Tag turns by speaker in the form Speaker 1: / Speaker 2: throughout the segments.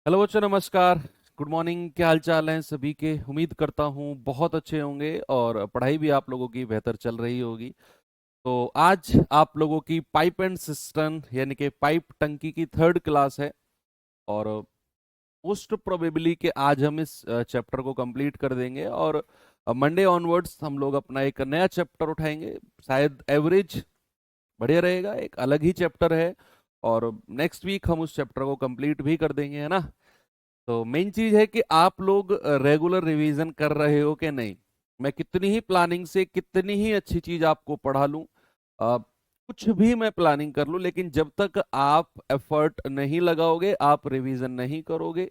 Speaker 1: Hello बच्चों, नमस्कार। Good morning. क्या हाल चाल है सभी के? उम्मीद करता हूँ बहुत अच्छे होंगे और पढ़ाई भी आप लोगों की बेहतर चल रही होगी। तो आज आप लोगों की पाइप एंड सिस्टम यानी कि पाइप टंकी की थर्ड क्लास है। और मोस्ट प्रोबेबली कि आज हम इस चैप्टर को कंप्लीट कर देंगे और मंडे ऑनवर्ड्स हम लोग अपना एक नया चैप्टर उठाएंगे। शायद एवरेज बढ़िया रहेगा, एक अलग ही चैप्टर है। और नेक्स्ट वीक हम उस चैप्टर को कंप्लीट भी कर देंगे, है ना। तो मेन चीज है कि आप लोग रेगुलर रिवीजन कर रहे हो कि नहीं। मैं कितनी ही प्लानिंग से कितनी ही अच्छी चीज आपको पढ़ा लूं, कुछ भी मैं प्लानिंग कर लूं, लेकिन जब तक आप एफर्ट नहीं लगाओगे, आप रिवीजन नहीं करोगे,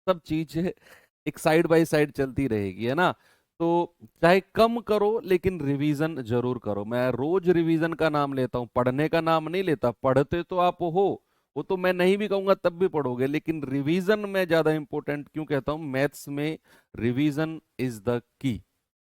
Speaker 1: सब चीज एक साइड बाय साइड चलती रहेगी, है ना। तो चाहे कम करो लेकिन रिवीजन जरूर करो। मैं रोज रिवीजन का नाम लेता हूँ, पढ़ने का नाम नहीं लेता। पढ़ते तो आप हो, वो तो मैं नहीं भी कहूंगा तब भी पढ़ोगे, लेकिन रिवीजन में ज्यादा इंपॉर्टेंट क्यों कहता हूँ। मैथ्स में रिवीजन इज द की।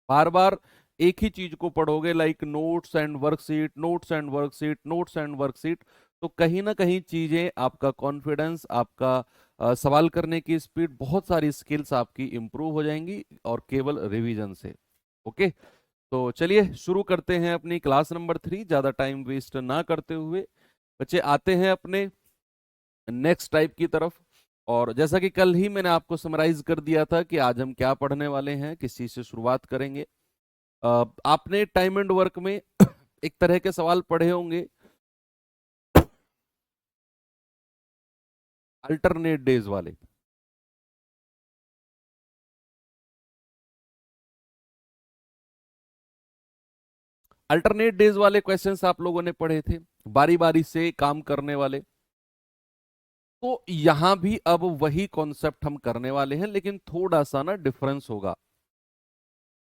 Speaker 1: बार बार एक ही चीज को पढ़ोगे, like notes and worksheet, notes and worksheet, notes and worksheet, तो कहीं ना कहीं चीजें, आपका कॉन्फिडेंस, आपका सवाल करने की स्पीड, बहुत सारी स्किल्स आपकी इंप्रूव हो जाएंगी और केवल रिवीजन से। ओके। तो चलिए शुरू करते हैं अपनी क्लास नंबर 3, ज्यादा टाइम वेस्ट ना करते हुए बच्चे आते हैं अपने नेक्स्ट टाइप की तरफ। और जैसा कि कल ही मैंने आपको समराइज कर दिया था कि आज हम क्या पढ़ने वाले हैं, किस चीज से शुरुआत करेंगे। आपने टाइम एंड वर्क में एक तरह के सवाल पढ़े होंगे, अल्टरनेट डेज वाले। अल्टरनेट डेज वाले क्वेश्चंस आप लोगों ने पढ़े थे, बारी बारी से काम करने वाले। तो यहां भी अब वही कॉन्सेप्ट हम करने वाले हैं, लेकिन थोड़ा सा ना डिफरेंस होगा।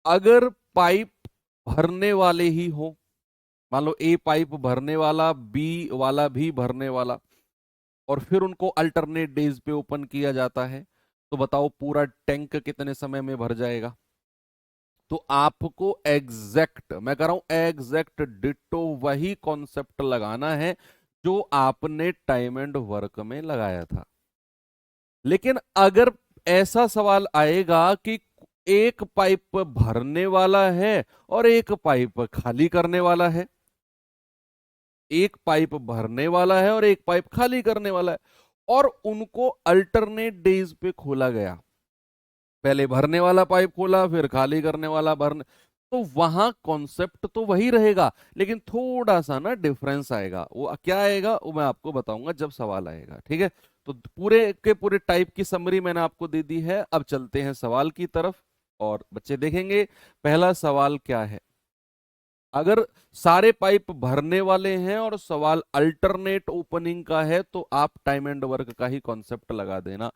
Speaker 1: अगर पाइप भरने वाले ही हो, मान लो ए पाइप भरने वाला, बी वाला भी भरने वाला, और फिर उनको अल्टरनेट डेज पे ओपन किया जाता है, तो बताओ पूरा टैंक कितने समय में भर जाएगा। तो आपको एग्जैक्ट, मैं कह रहा हूं एग्जैक्ट डिट्टो वही कॉन्सेप्ट लगाना है जो आपने टाइम एंड वर्क में लगाया था। लेकिन अगर ऐसा सवाल आएगा कि एक पाइप भरने वाला है और एक पाइप खाली करने वाला है, एक पाइप भरने वाला है और एक पाइप खाली करने वाला है, और उनको अल्टरनेट डेज पे खोला गया, पहले भरने वाला पाइप खोला फिर खाली करने वाला भरने, तो वहां कॉन्सेप्ट तो वही रहेगा, लेकिन थोड़ा सा ना डिफरेंस आएगा। वो क्या आएगा वो मैं आपको बताऊंगा जब सवाल आएगा, ठीक है। तो पूरे के पूरे टाइप की समरी मैंने आपको दे दी है। अब चलते हैं सवाल की तरफ और बच्चे देखेंगे पहला सवाल क्या है। अगर सारे पाइप भरने वाले हैं और सवाल अल्टरनेट ओपनिंग का है, तो आप टाइम एंड वर्क का ही कॉन्सेप्ट लगा देना।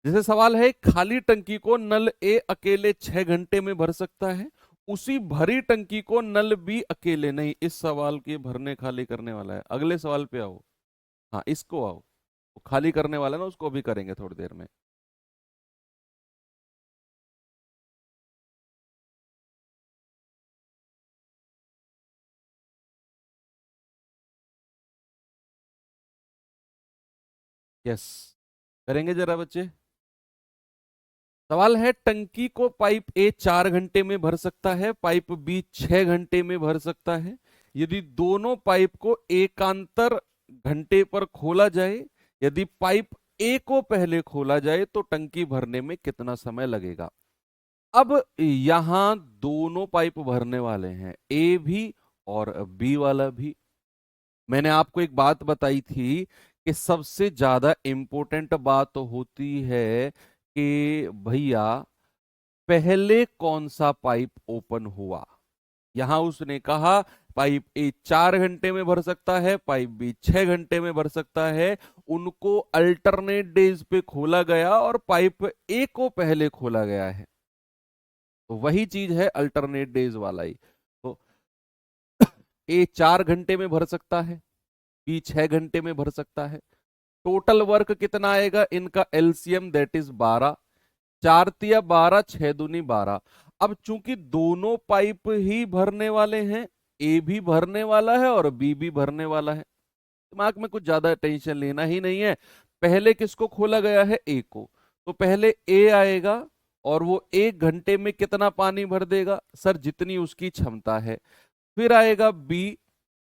Speaker 1: जैसे सवाल है, खाली टंकी को नल ए अकेले 6 घंटे में भर सकता है, उसी भरी टंकी को नल बी अकेले नहीं। इस सवाल के भरने खाली करने वाला है, अगले सवाल पे आओ। हाँ, इसको आओ। वो खाली करने वाला है ना, उसको भी करेंगे थोड़ी देर में। यस, करेंगे जरा बच्चे। सवाल है, टंकी को पाइप ए 4 घंटे में भर सकता है, पाइप बी 6 घंटे में भर सकता है। यदि दोनों पाइप को एकांतर घंटे पर खोला जाए, यदि पाइप ए को पहले खोला जाए तो टंकी भरने में कितना समय लगेगा। अब यहां दोनों पाइप भरने वाले हैं, ए भी और बी वाला भी। मैंने आपको एक बात बताई थी कि सबसे ज्यादा इंपॉर्टेंट बात होती है कि भैया पहले कौन सा पाइप ओपन हुआ। यहां उसने कहा पाइप ए 4 घंटे में भर सकता है, पाइप बी 6 घंटे में भर सकता है। उनको अल्टरनेट डेज पे खोला गया और पाइप ए को पहले खोला गया है, तो वही चीज है अल्टरनेट डेज वाला ही। तो ए 4 घंटे में भर सकता है, बी 6 घंटे में भर सकता है। टोटल वर्क कितना आएगा इनका एलसीएम, दैट इज 12। 4 तिया 12, 6 दूनी 12। अब चूंकि दोनों पाइप ही भरने वाले हैं, ए भी भरने वाला है और बी भी भरने वाला है, दिमाग में कुछ ज्यादा टेंशन लेना ही नहीं है। पहले किसको खोला गया है? ए को। तो पहले ए आएगा और वो 1 घंटे में कितना पानी भर देगा? सर जितनी उसकी क्षमता है। फिर आएगा बी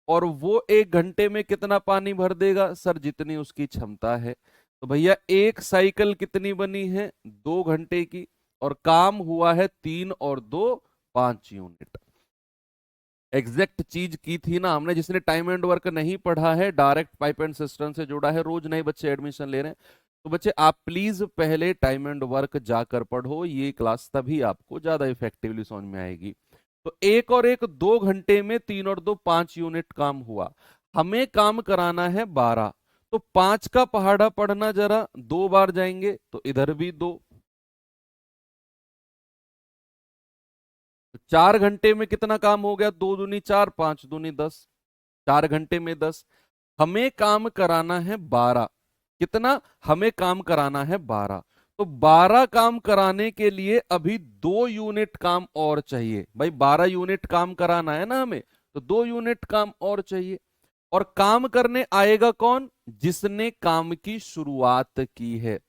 Speaker 1: और वो 1 घंटे में कितना पानी भर देगा? सर जितनी उसकी क्षमता है। तो भैया एक साइकिल कितनी बनी है? 2 घंटे की, और काम हुआ है 3 और 2 5 यूनिट। एग्जैक्ट चीज की थी ना हमने। जिसने टाइम एंड वर्क नहीं पढ़ा है, डायरेक्ट पाइप एंड सिस्टम से जुड़ा है, रोज नए बच्चे एडमिशन ले रहे हैं, तो बच्चे आप प्लीज पहले टाइम एंड वर्क जाकर पढ़ो। ये क्लास तभी आपको ज्यादा इफेक्टिवली समझ में आएगी। तो 1 और 1 2 घंटे में 3 और 2 5 यूनिट काम हुआ। हमें काम कराना है 12। तो 5 का पहाड़ा पढ़ना जरा, 2 बार जाएंगे तो इधर भी 2। 4 घंटे में कितना काम हो गया? 2 दूनी 4, 5 दूनी 10। 4 घंटे में 10। हमें काम कराना है 12। कितना? हमें काम कराना है 12। तो 12 काम कराने के लिए अभी 2 यूनिट काम और चाहिए। भाई 12 यूनिट काम कराना है ना हमें, तो 2 यूनिट काम और चाहिए। और काम करने आएगा कौन? जिसने काम की शुरुआत की है।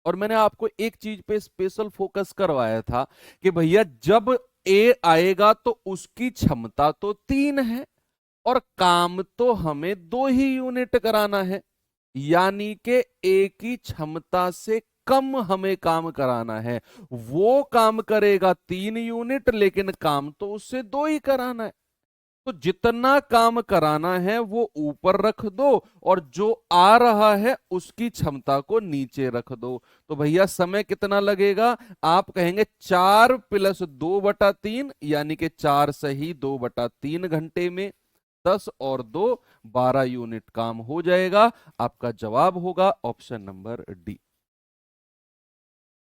Speaker 1: और मैंने आपको एक चीज पे स्पेशल फोकस करवाया था कि भैया जब ए आएगा तो उसकी क्षमता तो 3 है और काम तो हमें 2 ही यूनिट कराना है, यानी कि ए की क्षमता से कम हमें काम कराना है। वो काम करेगा 3 यूनिट, लेकिन काम तो उससे 2 ही कराना है। तो जितना काम कराना है वो ऊपर रख दो और जो आ रहा है उसकी क्षमता को नीचे रख दो। तो भैया समय कितना लगेगा? आप कहेंगे 4+2/3, यानी कि 4 सही 2/3 घंटे में 10 और 2 12 यूनिट काम हो जाएगा। आपका जवाब होगा ऑप्शन नंबर डी।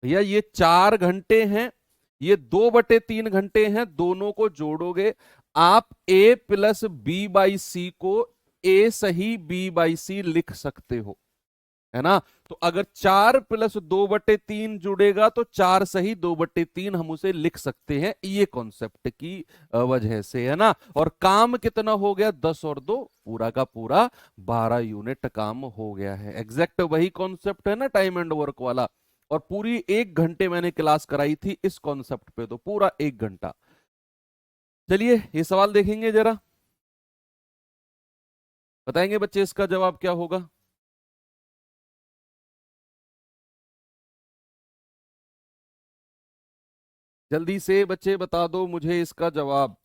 Speaker 1: भैया ये 4 घंटे हैं, ये 2/3 घंटे हैं, दोनों को जोड़ोगे आप A+B/C को A सही B/C लिख सकते हो, है ना। तो अगर 4+2/3 जुड़ेगा तो 4 सही 2/3 हम उसे लिख सकते हैं, ये कॉन्सेप्ट की वजह से, है ना। और काम कितना हो गया? 10 और 2 पूरा का पूरा 12 यूनिट काम हो गया है। एग्जैक्ट वही कॉन्सेप्ट है ना टाइम एंड वर्क वाला। और पूरी 1 घंटे मैंने क्लास कराई थी इस कॉन्सेप्ट पे, तो पूरा 1 घंटा। चलिए ये सवाल देखेंगे जरा, बताएंगे बच्चे इसका जवाब क्या होगा? जल्दी से बच्चे बता दो मुझे इसका जवाब।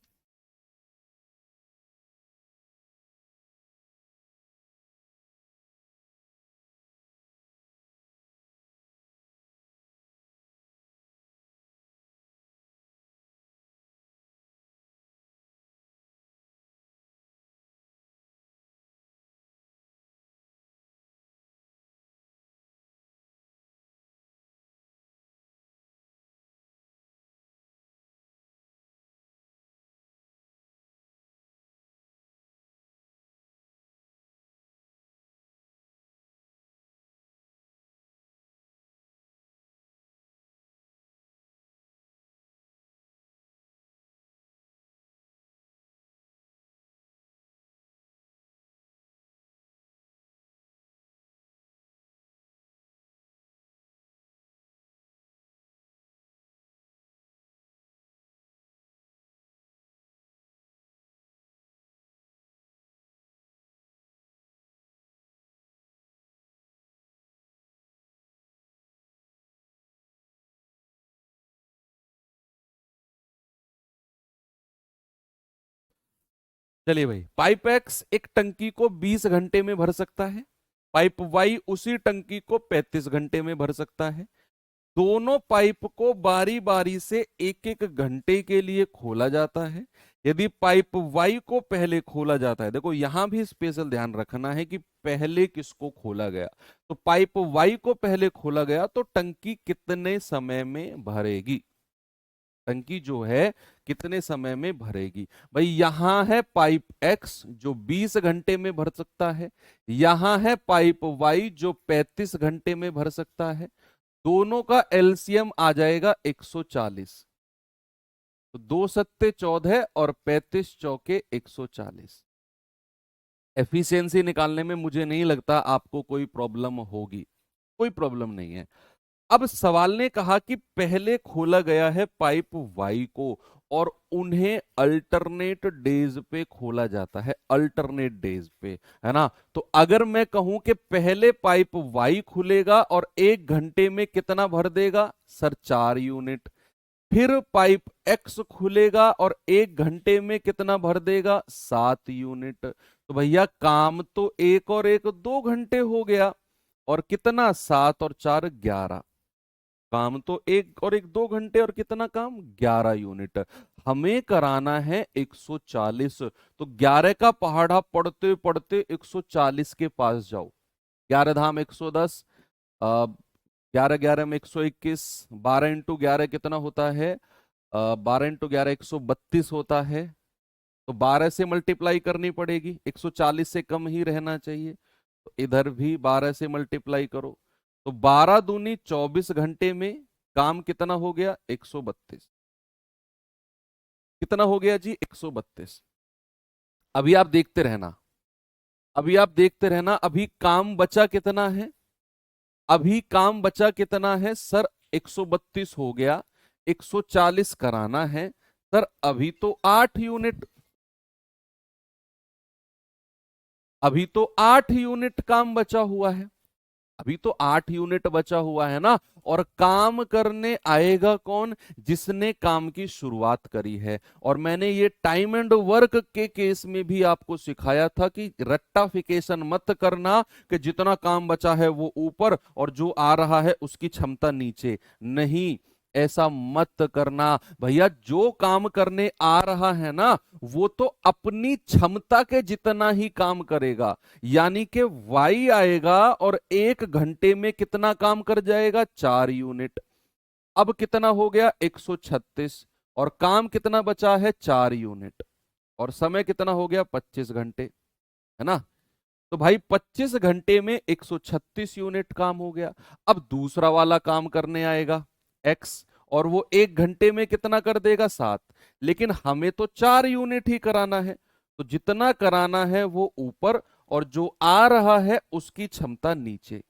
Speaker 1: चलिए भाई, पाइप एक्स एक टंकी को 20 घंटे में भर सकता है, पाइप वाई उसी टंकी को 35 घंटे में भर सकता है। दोनों पाइप को बारी बारी से 1 1 घंटे के लिए खोला जाता है। यदि पाइप वाई को पहले खोला जाता है, देखो यहां भी स्पेशल ध्यान रखना है कि पहले किसको खोला गया। तो पाइप वाई को पहले खोला गया तो टंकी कितने समय में भरेगी? टंकी जो है कितने समय में भरेगी? भाई यहां है पाइप एक्स जो 20 घंटे में भर सकता है, यहां है पाइप वाई जो 35 घंटे में भर सकता है। दोनों का एलसीएम आ जाएगा 140। तो 2 सत्ते 14 और 35 चौके 140। एफिशिएंसी निकालने में मुझे नहीं लगता आपको कोई प्रॉब्लम होगी। कोई प्रॉब्लम नहीं है। अब सवाल ने कहा कि पहले खोला गया है पाइप वाई को और उन्हें अल्टरनेट डेज पे खोला जाता है, अल्टरनेट डेज पे, है ना। तो अगर मैं कहूं कि पहले पाइप वाई खुलेगा और 1 घंटे में कितना भर देगा सर, 4 यूनिट। फिर पाइप एक्स खुलेगा और 1 घंटे में कितना भर देगा, 7 यूनिट। तो भैया काम तो एक और एक 2 घंटे हो गया, और कितना, 7 और 4 11। काम तो एक और एक 2 घंटे, और कितना काम, 11 यूनिट। हमें कराना है 140। तो 11 का पहाड़ा पढ़ते पढ़ते 140 के पास जाओ। 11 धाम 110, 11 11 में 121, 12 × 11 कितना होता है, 12 × 11 132 होता है। तो 12 से मल्टीप्लाई करनी पड़ेगी, 140 से कम ही रहना चाहिए। तो इधर भी 12 से मल्टीप्लाई करो। तो 12 दूनी 24 घंटे में काम कितना हो गया, 132। कितना हो गया जी, 132। अभी आप देखते रहना, अभी आप देखते रहना, अभी काम बचा कितना है, अभी काम बचा कितना है सर, 132 हो गया, 140 कराना है सर, अभी तो 8 यूनिट, अभी तो 8 यूनिट काम बचा हुआ है, अभी तो 8 यूनिट बचा हुआ है ना। और काम करने आएगा कौन, जिसने काम की शुरुआत करी है। और मैंने ये टाइम एंड वर्क के केस में भी आपको सिखाया था कि रट्टाफिकेशन मत करना कि जितना काम बचा है वो ऊपर और जो आ रहा है उसकी क्षमता नीचे, नहीं, ऐसा मत करना भैया। जो काम करने आ रहा है ना, वो तो अपनी क्षमता के जितना ही काम करेगा। यानी कि वाई आएगा और 1 घंटे में कितना काम कर जाएगा, 4 यूनिट। अब कितना हो गया, 136, और काम कितना बचा है, 4 यूनिट, और समय कितना हो गया, 25 घंटे, है ना। तो भाई 25 घंटे में 136 यूनिट काम हो गया। अब दूसरा वाला काम करने आएगा एक्स, और वो 1 घंटे में कितना कर देगा, 7। लेकिन हमें तो 4 यूनिट ही कराना है, तो जितना कराना है वो ऊपर, और जो आ रहा है उसकी क्षमता नीचे।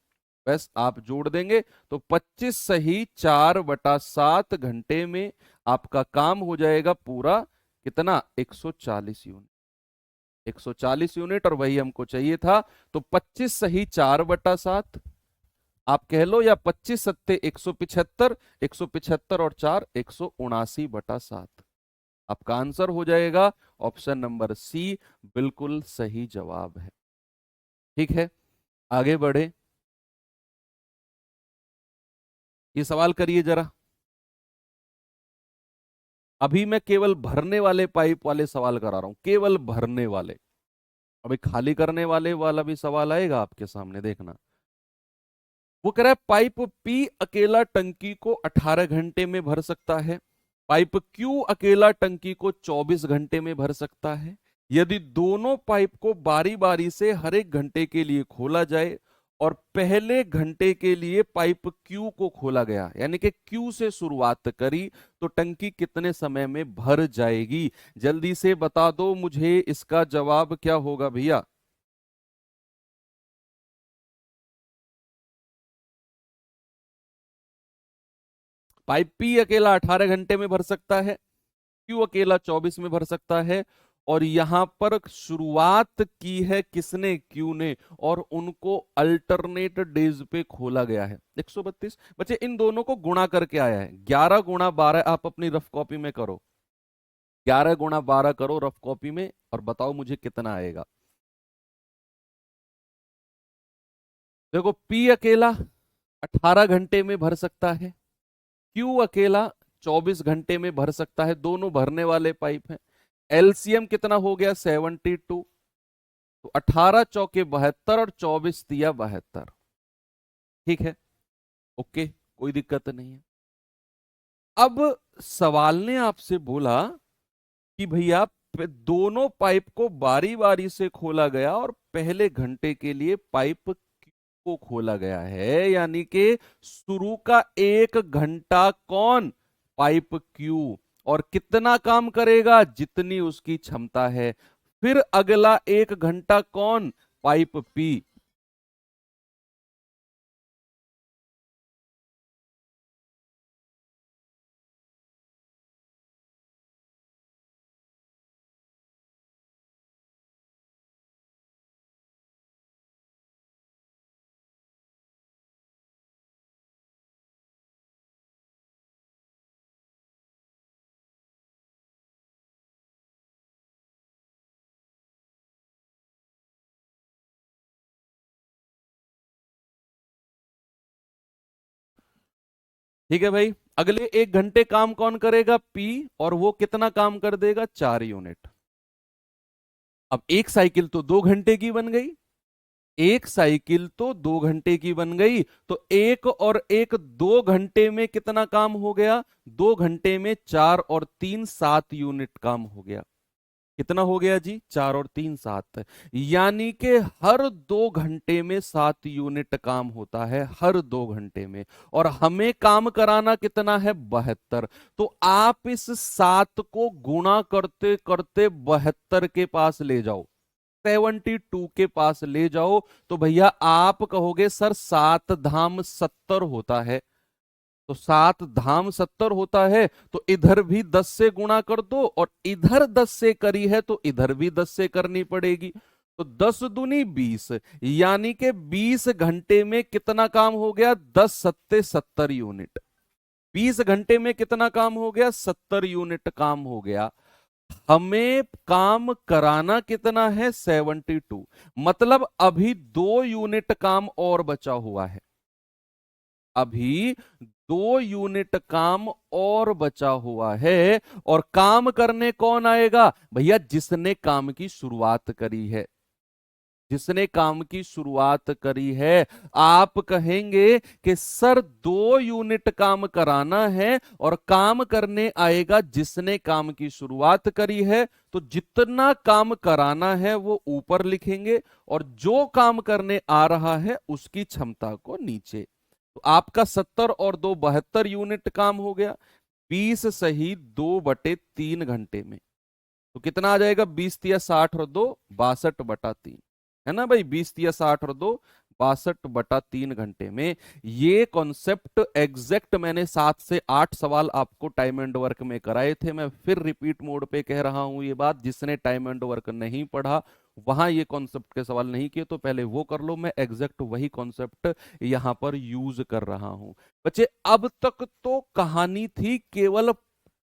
Speaker 1: बस आप जोड़ देंगे तो 25 सही 4/7 घंटे में आपका काम हो जाएगा पूरा, कितना, 140 यूनिट। 140 यूनिट, और वही हमको चाहिए था। तो 25 सही 4/7 आप कह लो, या 25 सत्ते 175, 175 और 4 179/7। आपका आंसर हो जाएगा ऑप्शन नंबर सी, बिल्कुल सही जवाब है। ठीक है, आगे बढ़े, ये सवाल करिए जरा। अभी मैं केवल भरने वाले पाइप वाले सवाल करा रहा हूं, केवल भरने वाले। अभी खाली करने वाले वाला भी सवाल आएगा आपके सामने, देखना। वो कह रहा है पाइप पी अकेला टंकी को 18 घंटे में भर सकता है, पाइप क्यू अकेला टंकी को 24 घंटे में भर सकता है। यदि दोनों पाइप को बारी बारी से हर 1 घंटे के लिए खोला जाए और पहले घंटे के लिए पाइप क्यू को खोला गया, यानी कि क्यू से शुरुआत करी, तो टंकी कितने समय में भर जाएगी। जल्दी से बता दो मुझे, इसका जवाब क्या होगा भैया। पाइप पी अकेला 18 घंटे में भर सकता है, क्यू अकेला 24 में भर सकता है, और यहां पर शुरुआत की है किसने, क्यू ने, और उनको अल्टरनेट डेज पे खोला गया है। 132 बच्चे, इन दोनों को गुणा करके आया है, 11 × 12 आप अपनी रफ कॉपी में करो, 11 × 12 करो रफ कॉपी में, और बताओ मुझे कितना आएगा। देखो, पी अकेला 18 घंटे में भर सकता है, क्यू अकेला 24 घंटे में भर सकता है, दोनों भरने वाले पाइप हैं। एलसीएम कितना हो गया, 72। तो 18 चौके 72 और 24 दिया 72। ठीक है, ओके, कोई दिक्कत नहीं है। अब सवाल ने आपसे बोला कि भैया दोनों पाइप को बारी बारी से खोला गया और पहले घंटे के लिए पाइप को खोला गया है, यानी कि शुरू का 1 घंटा कौन, पाइप क्यू, और कितना काम करेगा, जितनी उसकी क्षमता है। फिर अगला 1 घंटा कौन, पाइप पी। ठीक है भाई, अगले 1 घंटे काम कौन करेगा? पी, और वो कितना काम कर देगा? 4 यूनिट। अब एक साइकिल तो 2 घंटे की बन गई, एक साइकिल तो 2 घंटे की बन गई, तो एक और एक 2 घंटे में कितना काम हो गया? 2 घंटे में 4 और 3 7 यूनिट काम हो गया। कितना हो गया जी? 4 और 3 7, यानी कि हर 2 घंटे में 7 यूनिट काम होता है, हर 2 घंटे में। और हमें काम कराना कितना है? 72। तो आप इस 7 को गुणा करते करते 72 के पास ले जाओ, 72 के पास ले जाओ, तो भैया आप कहोगे सर 7 धाम 70 होता है। तो 7 धाम 70 होता है, तो इधर भी 10 से गुणा कर दो, और इधर 10 से करी है तो इधर भी 10 से करनी पड़ेगी। तो 10 दूनी 20, यानी कि 20 घंटे में कितना काम हो गया? 10 सत्ते 70 यूनिट। 20 घंटे में कितना काम हो गया? 70 यूनिट काम हो गया। हमें काम कराना कितना है? 72। मतलब अभी 2 यूनिट काम और बचा हुआ है, अभी 2 यूनिट काम और बचा हुआ है। और काम करने कौन आएगा? भैया जिसने काम की शुरुआत करी है, जिसने काम की शुरुआत करी है। आप कहेंगे कि सर 2 यूनिट काम कराना है और काम करने आएगा जिसने काम की शुरुआत करी है, तो जितना काम कराना है वो ऊपर लिखेंगे, और जो काम करने आ रहा है उसकी क्षमता को नीचे। तो आपका 70 और 2 72 यूनिट काम हो गया। 20 सही 2/3 घंटे में, तो कितना आ जाएगा? 20 × 60 और 2 62/3, है ना भाई? 20 × 60 और 2 62/3 घंटे में। ये कॉन्सेप्ट एग्जैक्ट मैंने 7 से 8 सवाल आपको टाइम एंड वर्क में कराए थे। मैं फिर रिपीट मोड पे कह रहा हूं ये बात, जिसने टाइम एंड वर्क नहीं पढ़ा, वहां ये कॉन्सेप्ट के सवाल नहीं किए, तो पहले वो कर लो। मैं एग्जैक्ट वही कॉन्सेप्ट यहां पर यूज कर रहा हूं। बच्चे अब तक तो कहानी थी केवल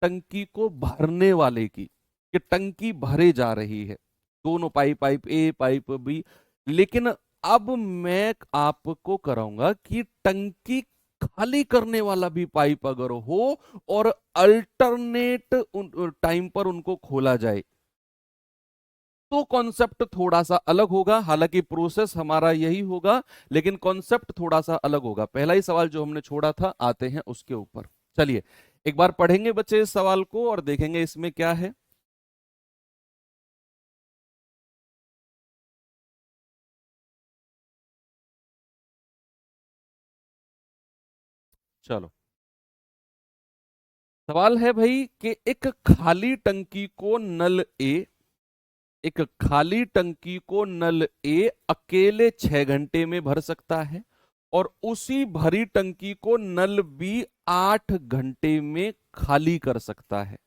Speaker 1: टंकी को भरने वाले की, कि टंकी भरे जा रही है, दोनों pipe, pipe A pipe B. लेकिन अब मैं आपको कराऊंगा कि टंकी खाली करने वाला भी पाइप अगर हो और अल्टरनेट टाइम पर उनको खोला जाए, तो कॉन्सेप्ट थोड़ा सा अलग होगा। हालांकि प्रोसेस हमारा यही होगा, लेकिन कॉन्सेप्ट थोड़ा सा अलग होगा। पहला ही सवाल जो हमने छोड़ा था, आते हैं उसके ऊपर। चलिए एक बार पढ़ेंगे बच्चे इस सवाल को और देखेंगे इसमें क्या है। चलो, सवाल है भाई कि एक खाली टंकी को नल ए, एक खाली टंकी को नल ए अकेले 6 घंटे में भर सकता है, और उसी भरी टंकी को नल बी 8 घंटे में खाली कर सकता है।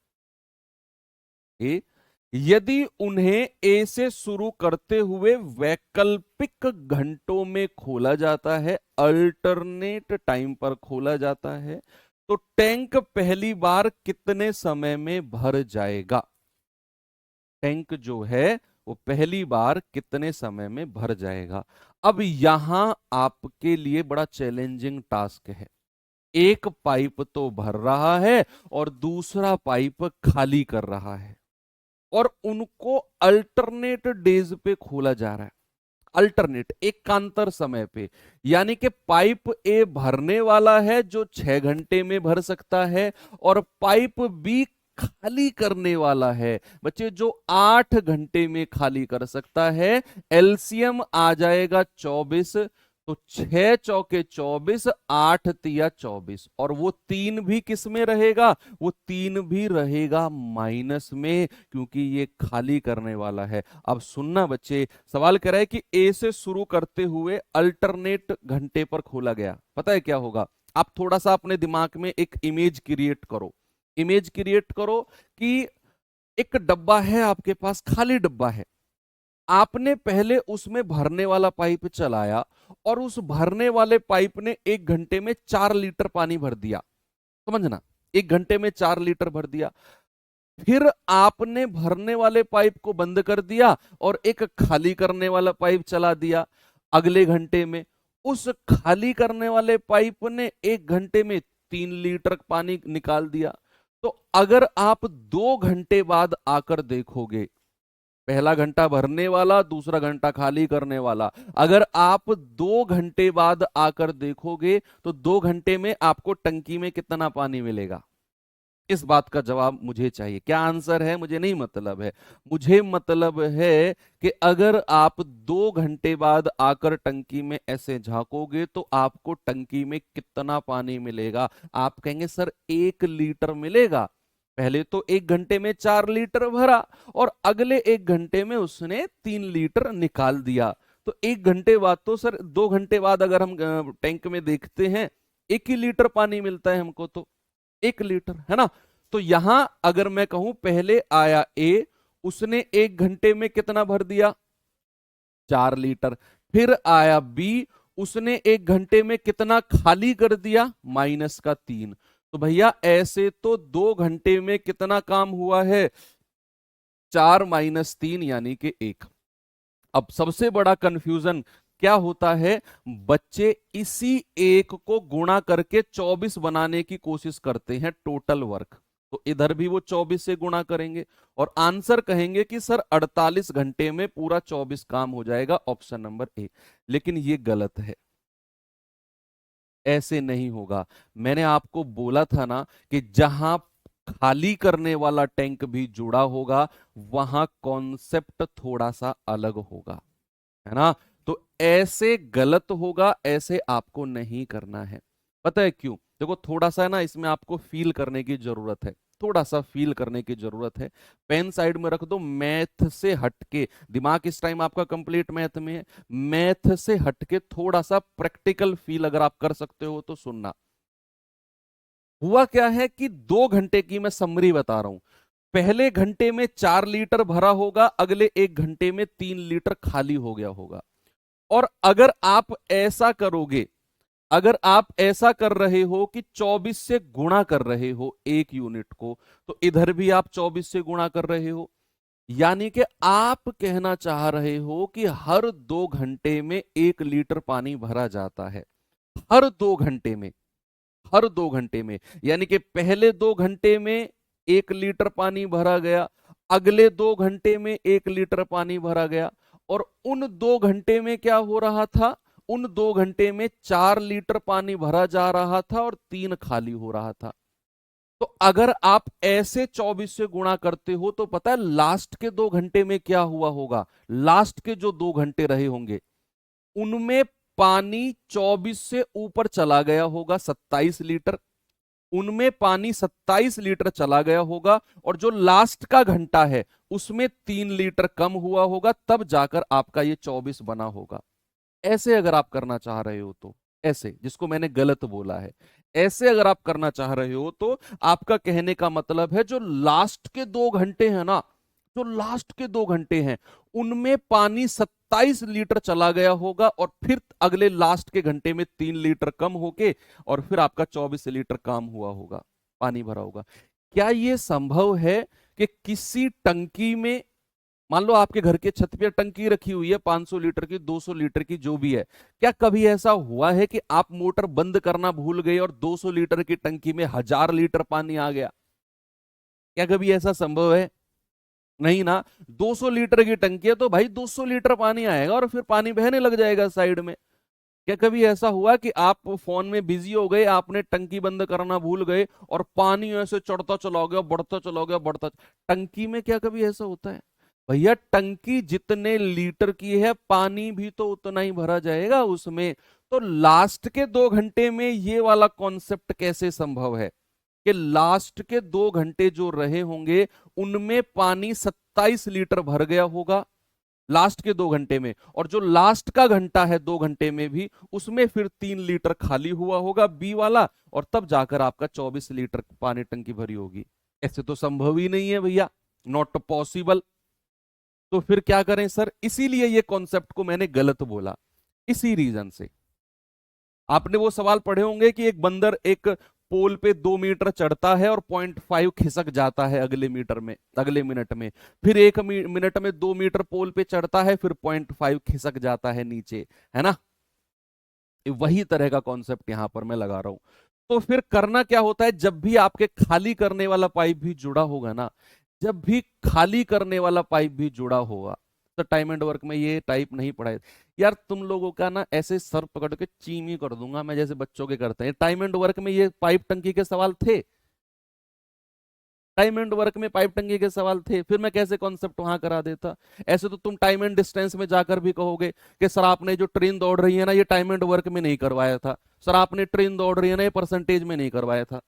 Speaker 1: ए, यदि उन्हें ए से शुरू करते हुए वैकल्पिक घंटों में खोला जाता है, अल्टरनेट टाइम पर खोला जाता है, तो टैंक पहली बार कितने समय में भर जाएगा? टैंक जो है वो पहली बार कितने समय में भर जाएगा? अब यहां आपके लिए बड़ा चैलेंजिंग टास्क है। एक पाइप तो भर रहा है और दूसरा पाइप खाली कर रहा है, और उनको अल्टरनेट डेज पे खोला जा रहा है, अल्टरनेट एकांतर समय पे। यानी कि पाइप ए भरने वाला है जो 6 घंटे में भर सकता है, और पाइप बी खाली करने वाला है बच्चे जो 8 घंटे में खाली कर सकता है। एलसीएम आ जाएगा 24, तो 6 × 4 = 24, 8 × 3 = 24, और वो 3 भी किस में रहेगा? वो 3 भी रहेगा माइनस में, क्योंकि ये खाली करने वाला है। अब सुनना बच्चे, सवाल कह रहा है कि ए से शुरू करते हुए अल्टरनेट घंटे पर खोला गया। पता है क्या होगा? आप थोड़ा सा अपने दिमाग में एक इमेज क्रिएट करो, इमेज क्रिएट करो कि एक डब्बा है आपके पास, खाली डब्बा है। आपने पहले उसमें भरने वाला पाइप चलाया, और उस भरने वाले पाइप ने 1 घंटे में 4 लीटर पानी भर दिया। समझना, 1 घंटे में 4 लीटर भर दिया। फिर आपने भरने वाले पाइप को बंद कर दिया और एक खाली करने वाला पाइप चला दिया। अगले घंटे में उस खाली करने वाले पाइप ने 1 घंटे में 3 लीटर पानी निकाल दिया। तो अगर आप 2 घंटे बाद आकर देखोगे, पहला घंटा भरने वाला, दूसरा घंटा खाली करने वाला, अगर आप 2 घंटे बाद आकर देखोगे तो 2 घंटे में आपको टंकी में कितना पानी मिलेगा? इस बात का जवाब मुझे चाहिए। क्या आंसर है मुझे नहीं मतलब है, मुझे मतलब है कि अगर आप 2 घंटे बाद आकर टंकी में ऐसे झांकोगे तो आपको टंकी में कितना पानी मिलेगा? आप कहेंगे सर 1 लीटर मिलेगा। पहले तो 1 घंटे में 4 लीटर भरा और अगले 1 घंटे में उसने 3 लीटर निकाल दिया। तो 1 घंटे बाद तो सर 2 घंटे बाद अगर हम टैंक में देखते हैं 1 ही लीटर पानी मिलता है हमको, तो 1 लीटर है ना। तो यहां अगर मैं कहूं पहले आया ए, उसने 1 घंटे में कितना भर दिया? 4 लीटर। फिर आया बी, उसने 1 घंटे में कितना खाली कर दिया? -3। तो भैया ऐसे तो 2 घंटे में कितना काम हुआ है? 4 - 3 यानी कि 1। अब सबसे बड़ा कंफ्यूजन क्या होता है, बच्चे इसी 1 को गुणा करके 24 बनाने की कोशिश करते हैं टोटल वर्क। तो इधर भी वो 24 से गुणा करेंगे और आंसर कहेंगे कि सर 48 घंटे में पूरा 24 काम हो जाएगा, ऑप्शन नंबर ए। लेकिन ये गलत है, ऐसे नहीं होगा। मैंने आपको बोला था ना कि जहां खाली करने वाला टैंक भी जुड़ा होगा वहां कॉन्सेप्ट थोड़ा सा अलग होगा, है ना। तो ऐसे गलत होगा, ऐसे आपको नहीं करना है। पता है क्यों? देखो थोड़ा सा है ना, इसमें आपको फील करने की जरूरत है, थोड़ा सा फील करने की जरूरत है। पेन साइड में रख दो, मैथ से हटके, दिमाग इस टाइम आपका कंप्लीट मैथ में है, मैथ से हटके थोड़ा सा प्रैक्टिकल फील अगर आप कर सकते हो तो सुनना। हुआ क्या है कि 2 घंटे की मैं समरी बता रहा हूं। पहले घंटे में 4 लीटर भरा होगा, अगले 1 घंटे में 3 लीटर खाली हो गया होगा। और अगर आप ऐसा करोगे, अगर आप ऐसा कर रहे हो कि 24 से गुणा कर रहे हो एक यूनिट को, तो इधर भी आप 24 से गुणा कर रहे हो। यानी कि आप कहना चाह रहे हो कि हर 2 घंटे में 1 लीटर पानी भरा जाता है, हर 2 घंटे में, हर 2 घंटे में। यानी कि पहले 2 घंटे में 1 लीटर पानी भरा गया, अगले 2 घंटे में 1 लीटर पानी भरा गया, और उन 2 घंटे में क्या हो रहा था? उन 2 घंटे में 4 लीटर पानी भरा जा रहा था और 3 खाली हो रहा था। तो अगर आप ऐसे 24 से गुणा करते हो तो पता है लास्ट के 2 घंटे में क्या हुआ होगा? लास्ट के जो 2 घंटे रहे होंगे उनमें पानी 24 से ऊपर चला गया होगा, 27 लीटर। उनमें पानी 27 लीटर चला गया होगा, और जो लास्ट का घंटा है उसमें 3 लीटर कम हुआ होगा, तब जाकर आपका ये 24 बना होगा। ऐसे अगर आप करना चाह रहे हो तो, ऐसे जिसको मैंने गलत बोला है, ऐसे अगर आप करना चाह रहे हो तो आपका कहने का मतलब है जो लास्ट के 2 घंटे हैं ना, जो लास्ट के 2 घंटे हैं उनमें पानी 27 लीटर चला गया होगा, और फिर अगले लास्ट के घंटे में 3 लीटर कम होके और फिर आपका 24 लीटर काम हुआ होगा, पानी भरा होगा। क्या यह संभव है कि किसी टंकी में, मान लो आपके घर के छत पे टंकी रखी हुई है 500 लीटर की, 200 लीटर की, जो भी है, क्या कभी ऐसा हुआ है कि आप मोटर बंद करना भूल गए और 200 लीटर की टंकी में 1000 लीटर पानी आ गया? क्या कभी ऐसा संभव है? नहीं ना। 200 लीटर की टंकी है तो भाई 200 लीटर पानी आएगा और फिर पानी बहने लग जाएगा साइड में। क्या कभी ऐसा हुआ कि आप फोन में बिजी हो गए, आपने टंकी बंद करना भूल गए और पानी ऐसे चढ़ता चला गया, बढ़ता चला गया, बढ़ता? टंकी में क्या कभी ऐसा होता है? भैया टंकी जितने लीटर की है पानी भी तो उतना ही भरा जाएगा उसमें। तो लास्ट के 2 घंटे में ये वाला कॉन्सेप्ट कैसे संभव है कि लास्ट के 2 घंटे जो रहे होंगे उनमें पानी 27 लीटर भर गया होगा लास्ट के 2 घंटे में, और जो लास्ट का घंटा है 2 घंटे में भी उसमें फिर 3 लीटर खाली हुआ होगा बी वाला, और तब जाकर आपका 24 लीटर पानी टंकी भरी होगी। ऐसे तो संभव ही नहीं है भैया, नॉट पॉसिबल। तो फिर क्या करें सर? इसीलिए ये कॉन्सेप्ट को मैंने गलत बोला, इसी रीजन से। आपने वो सवाल पढ़े होंगे कि एक बंदर एक पोल पे 2 मीटर चढ़ता है और 0.5 खिसक जाता है अगले मीटर में, अगले मिनट में। फिर 1 मिनट में 2 मीटर पोल पे चढ़ता है, फिर 0.5 खिसक जाता है नीचे, है ना। वही तरह का कॉन्सेप्ट यहां पर मैं लगा रहा हूं। तो फिर करना क्या होता है, जब भी आपके खाली करने वाला पाइप भी जुड़ा होगा ना, जब भी खाली करने वाला पाइप भी जुड़ा होगा, तो टाइम एंड वर्क में ये टाइप नहीं पढ़ाए। यार तुम लोगों का ना ऐसे सर पकड़ के चीमी कर दूंगा मैं, जैसे बच्चों के करते हैं। टाइम एंड वर्क में ये पाइप टंकी के सवाल थे? टाइम एंड वर्क में पाइप टंकी के सवाल थे? फिर मैं कैसे कॉन्सेप्ट वहां करा देता। ऐसे तो तुम टाइम एंड डिस्टेंस में जाकर भी कहोगे कि सर आपने जो ट्रेन दौड़ रही है ना, ये टाइम एंड वर्क में नहीं करवाया था। सर आपने ट्रेन दौड़ रही है ना, ये परसेंटेज में नहीं करवाया था।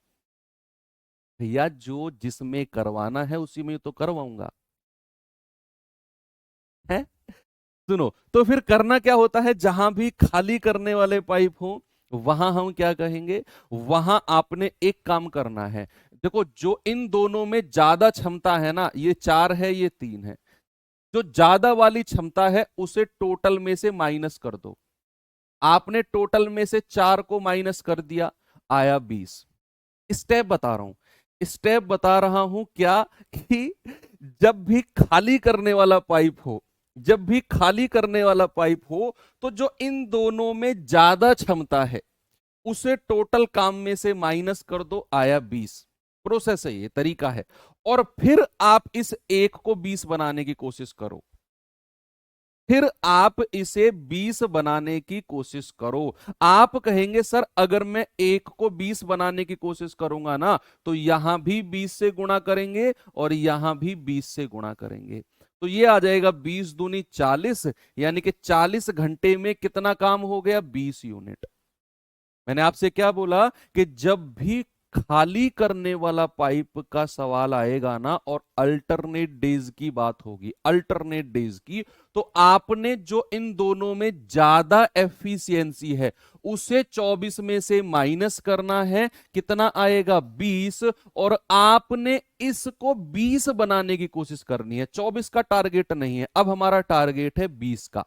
Speaker 1: भैया जो जिसमें करवाना है उसी में तो करवाऊंगा, है। सुनो, तो फिर करना क्या होता है, जहां भी खाली करने वाले पाइप हो वहां हम क्या कहेंगे, वहां आपने एक काम करना है। देखो जो इन दोनों में ज्यादा क्षमता है ना, ये 4 है ये 3 है, जो ज्यादा वाली क्षमता है उसे टोटल में से माइनस कर दो। आपने टोटल में से 4 को माइनस कर दिया, आया 20। स्टेप बता रहा हूं, स्टेप बता रहा हूं क्या, कि जब भी खाली करने वाला पाइप हो, जब भी खाली करने वाला पाइप हो, तो जो इन दोनों में ज्यादा क्षमता है उसे टोटल काम में से माइनस कर दो, आया 20। प्रोसेस है, ये तरीका है। और फिर आप इस एक को 20 बनाने की कोशिश करो, फिर आप इसे 20 बनाने की कोशिश करो। आप कहेंगे सर अगर मैं एक को 20 बनाने की कोशिश करूंगा ना, तो यहां भी 20 से गुणा करेंगे और यहां भी 20 से गुणा करेंगे, तो ये आ जाएगा 20 दूनी 40, यानी कि 40 घंटे में कितना काम हो गया, 20 यूनिट। मैंने आपसे क्या बोला कि जब भी खाली करने वाला पाइप का सवाल आएगा ना और अल्टरनेट डेज की बात होगी, अल्टरनेट डेज की, तो आपने जो इन दोनों में ज्यादा एफिशिएंसी है उसे 24 में से माइनस करना है, कितना आएगा, 20। और आपने इसको 20 बनाने की कोशिश करनी है, 24 का टारगेट नहीं है, अब हमारा टारगेट है 20 का।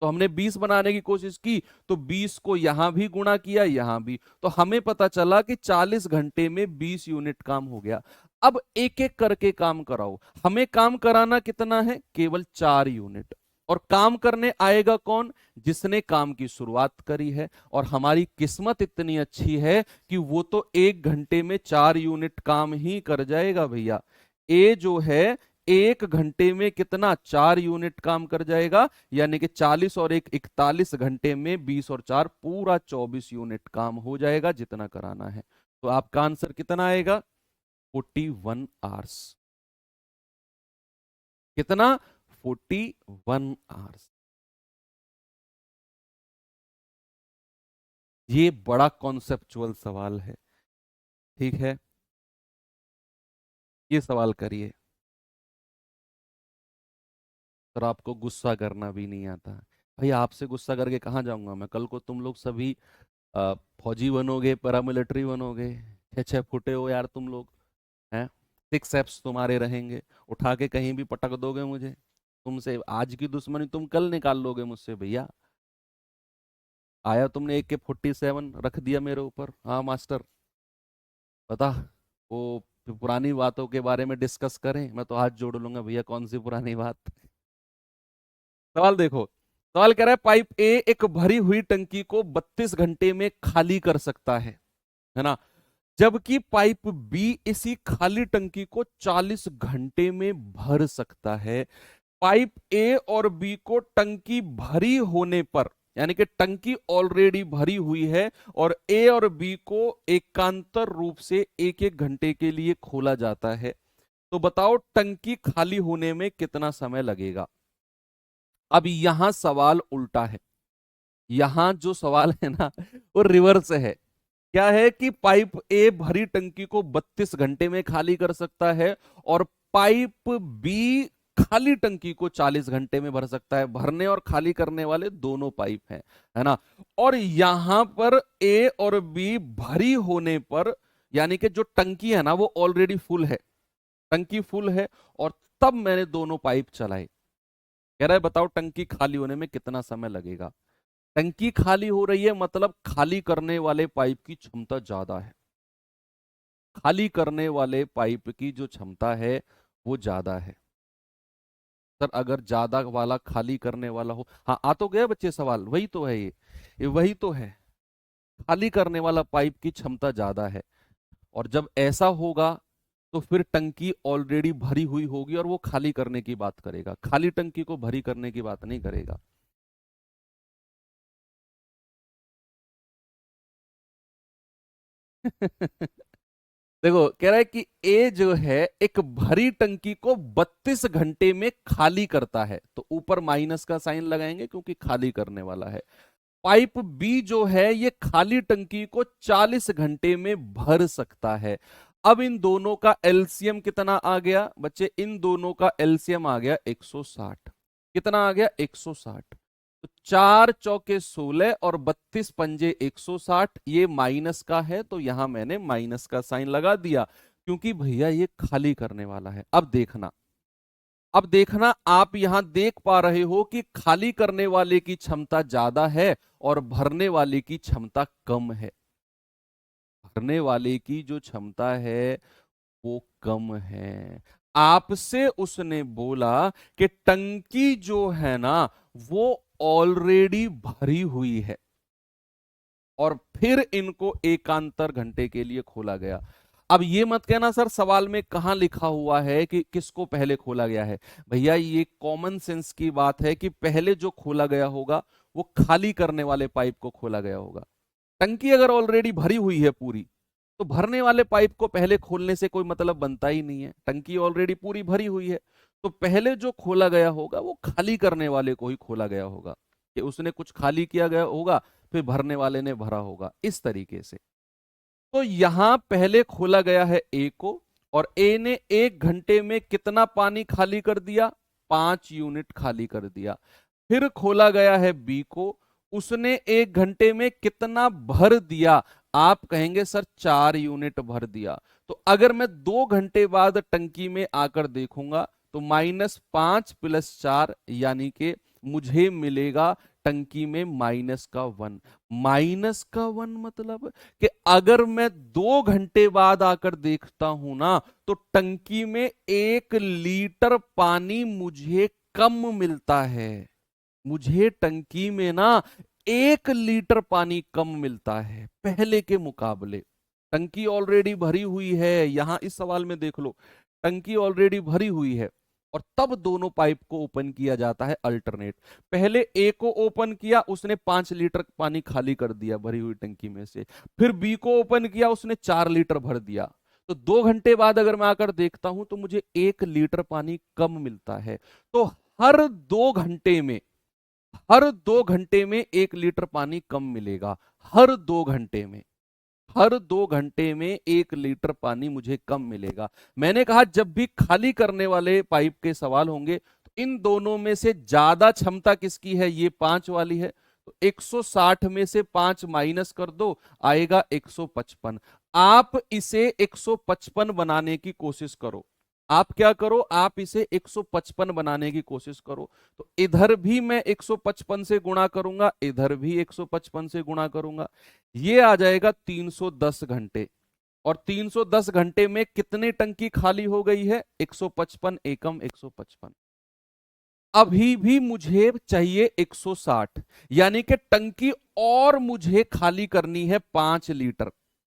Speaker 1: तो हमने 20 बनाने की कोशिश की, तो 20 को यहां भी गुणा किया, यहां भी, तो हमें पता चला कि 40 घंटे में 20 यूनिट काम हो गया। अब एक एक करके काम कराओ। हमें काम कराना कितना है, केवल 4 यूनिट। और काम करने आएगा कौन, जिसने काम की शुरुआत करी है। और हमारी किस्मत इतनी अच्छी है कि वो तो 1 घंटे में 4 यूनिट काम ही कर जाएगा भैया। ए जो है 1 घंटे में कितना, 4 यूनिट काम कर जाएगा, यानी कि 40 और 1 41 घंटे में 20 और 4 पूरा 24 यूनिट काम हो जाएगा जितना कराना है। तो आपका आंसर कितना आएगा, 41 आवर्स। कितना, 41 आवर्स। ये बड़ा कॉन्सेप्चुअल सवाल है, ठीक है। ये सवाल करिए। सर आपको गुस्सा करना भी नहीं आता। भाई आपसे गुस्सा करके कहाँ जाऊंगा मैं, कल को तुम लोग सभी फौजी बनोगे, पैरामिलिट्री बनोगे। 6-6 फुटे हो यार तुम लोग, हैं। 6 एप्स तुम्हारे रहेंगे, उठा के कहीं भी पटक दोगे मुझे। तुमसे आज की दुश्मनी तुम कल निकाल लोगे मुझसे भैया। आया तुमने AK-47 रख दिया मेरे ऊपर, हाँ मास्टर। बता, वो पुरानी बातों के बारे में डिस्कस करें, मैं तो हाथ जोड़ लूंगा भैया, कौन सी पुरानी बात। सवाल देखो, सवाल कह रहा है पाइप ए एक भरी हुई टंकी को 32 घंटे में खाली कर सकता है ना, जबकि पाइप बी इसी खाली टंकी को 40 घंटे में भर सकता है। पाइप ए और बी को टंकी भरी होने पर, यानी कि टंकी ऑलरेडी भरी हुई है, और ए और बी को एकांतर रूप से 1-1 घंटे के लिए खोला जाता है, तो बताओ टंकी खाली होने में कितना समय लगेगा। अब यहां सवाल उल्टा है, यहां जो सवाल है ना वो रिवर्स है। क्या है कि पाइप ए भरी टंकी को 32 घंटे में खाली कर सकता है, और पाइप बी खाली टंकी को 40 घंटे में भर सकता है। भरने और खाली करने वाले दोनों पाइप हैं, है ना। और यहां पर ए और बी भरी होने पर, यानी कि जो टंकी है ना वो ऑलरेडी फुल है, टंकी फुल है, और तब मैंने दोनों पाइप चलाए। कह रहा है बताओ टंकी खाली होने में कितना समय लगेगा। टंकी खाली हो रही है मतलब खाली करने वाले पाइप की क्षमता ज्यादा है, खाली करने वाले पाइप की जो क्षमता है वो ज्यादा है। सर अगर ज्यादा वाला खाली करने वाला हो, हाँ आ तो गया बच्चे सवाल, वही तो है ये वही तो है। खाली करने वाला पाइप की क्षमता ज्यादा है। और जब ऐसा होगा तो फिर टंकी ऑलरेडी भरी हुई होगी और वो खाली करने की बात करेगा, खाली टंकी को भरी करने की बात नहीं करेगा। देखो कह रहा है कि ए जो है एक भरी टंकी को 32 घंटे में खाली करता है, तो ऊपर माइनस का साइन लगाएंगे क्योंकि खाली करने वाला है। पाइप बी जो है ये खाली टंकी को 40 घंटे में भर सकता है। अब इन दोनों का एलसीएम कितना आ गया बच्चे, इन दोनों का एलसीएम आ गया 160। कितना आ गया 160। तो 4 चौके 16 और 32 पंजे 160, ये माइनस का है तो यहां मैंने माइनस का साइन लगा दिया क्योंकि भैया ये खाली करने वाला है। अब देखना आप यहां देख पा रहे हो कि खाली करने वाले की क्षमता ज्यादा है और भरने वाले की क्षमता कम है। भरने वाले की जो क्षमता है वो कम है। आपसे उसने बोला कि टंकी जो है ना वो ऑलरेडी भरी हुई है और फिर इनको एकांतर घंटे के लिए खोला गया। अब ये मत कहना सर सवाल में कहां लिखा हुआ है कि किसको पहले खोला गया है। भैया ये कॉमन सेंस की बात है कि पहले जो खोला गया होगा वो खाली करने वाले पाइप को खोला गया होगा। टंकी अगर ऑलरेडी भरी हुई है पूरी, तो भरने वाले पाइप को पहले खोलने से कोई मतलब बनता ही नहीं है। टंकी ऑलरेडी पूरी भरी हुई है, तो पहले जो खोला गया होगा वो खाली करने वाले को ही खोला गया होगा, कि उसने कुछ खाली किया गया होगा फिर भरने वाले ने भरा होगा, इस तरीके से। तो यहां पहले खोला गया है ए को, और ए ने 1 घंटे में कितना पानी खाली कर दिया, 5 यूनिट खाली कर दिया। फिर खोला गया है बी को, उसने 1 घंटे में कितना भर दिया, आप कहेंगे सर 4 यूनिट भर दिया। तो अगर मैं 2 घंटे बाद टंकी में आकर देखूंगा तो -5 + 4 यानी कि मुझे मिलेगा टंकी में -1। -1 मतलब कि अगर मैं 2 घंटे बाद आकर देखता हूं ना तो टंकी में 1 लीटर पानी मुझे कम मिलता है। मुझे टंकी में ना 1 लीटर पानी कम मिलता है पहले के मुकाबले। टंकी ऑलरेडी भरी हुई है, यहां इस सवाल में देख लो, टंकी ऑलरेडी भरी हुई है और तब दोनों पाइप को ओपन किया जाता है अल्टरनेट। पहले ए को ओपन किया, उसने 5 लीटर पानी खाली कर दिया भरी हुई टंकी में से। फिर बी को ओपन किया, उसने 4 लीटर भर दिया। तो 2 घंटे बाद अगर मैं आकर देखता हूं तो मुझे 1 लीटर पानी कम मिलता है। तो हर 2 घंटे में, हर 2 घंटे में 1 लीटर पानी कम मिलेगा। हर 2 घंटे में, हर 2 घंटे में 1 लीटर पानी मुझे कम मिलेगा। मैंने कहा जब भी खाली करने वाले पाइप के सवाल होंगे तो इन दोनों में से ज्यादा क्षमता किसकी है, ये 5 वाली है। तो 160 में से 5 माइनस कर दो, आएगा 155। आप इसे 155 बनाने की कोशिश करो। आप क्या करो, आप इसे 155 बनाने की कोशिश करो। तो इधर भी मैं 155 से गुणा करूंगा, इधर भी 155 से गुणा करूंगा, ये आ जाएगा 310 घंटे। और 310 घंटे में कितनी टंकी खाली हो गई है, 155 एकम 155। अभी भी मुझे चाहिए 160, यानी कि टंकी और मुझे खाली करनी है 5 लीटर,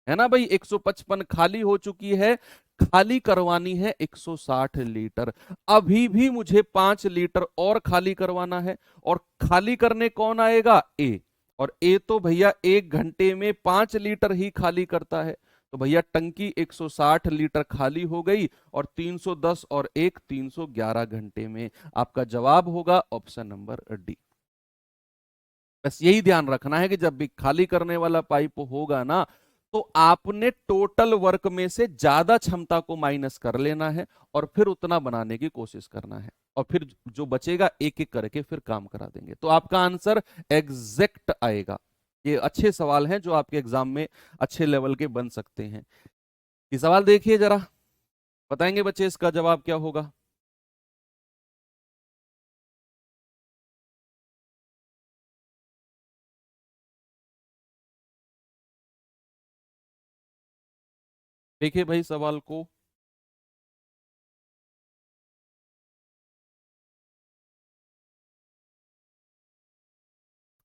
Speaker 1: है ना भाई। 155 खाली हो चुकी है, खाली करवानी है 160 लीटर। अभी भी मुझे 5 लीटर और खाली करवाना है। और खाली करने कौन आएगा, ए। और ए तो भैया 1 घंटे में 5 लीटर ही खाली करता है। तो भैया टंकी 160 लीटर खाली हो गई, और 310 और 1 311 घंटे में। आपका जवाब होगा ऑप्शन नंबर डी। बस यही ध्यान रखना है कि जब भी खाली करने वाला पाइप होगा ना, तो आपने टोटल वर्क में से ज्यादा क्षमता को माइनस कर लेना है और फिर उतना बनाने की कोशिश करना है, और फिर जो बचेगा एक एक करके फिर काम करा देंगे, तो आपका आंसर एग्जैक्ट आएगा। ये अच्छे सवाल हैं जो आपके एग्जाम में अच्छे लेवल के बन सकते हैं। ये सवाल देखिए जरा, बताएंगे बच्चे इसका जवाब क्या होगा। देखिए भाई सवाल को,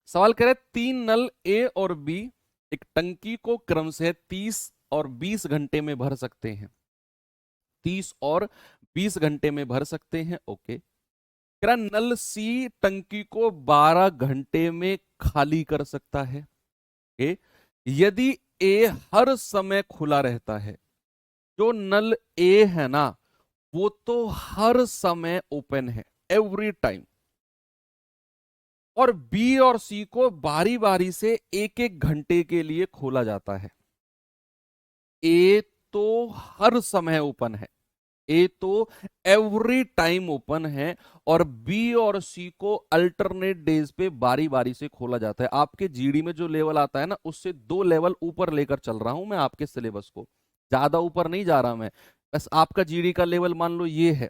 Speaker 1: सवाल कह रहे 3 नल ए और बी एक टंकी को क्रमशः 30 और 20 घंटे में भर सकते हैं, 30 और 20 घंटे में भर सकते हैं। ओके, कह रहा नल सी टंकी को 12 घंटे में खाली कर सकता है। ओके, यदि ए हर समय खुला रहता है, जो नल ए है ना वो तो हर समय ओपन है, एवरी टाइम, और बी और सी को बारी बारी से एक एक घंटे के लिए खोला जाता है। ए तो हर समय ओपन है, ए तो एवरी टाइम ओपन है, और बी और सी को अल्टरनेट डेज पे बारी बारी से खोला जाता है। आपके जीडी में जो लेवल आता है ना उससे 2 लेवल ऊपर लेकर चल रहा हूं मैं आपके सिलेबस को, ज्यादा ऊपर नहीं जा रहा मैं, बस आपका जीडी का लेवल मान लो ये है,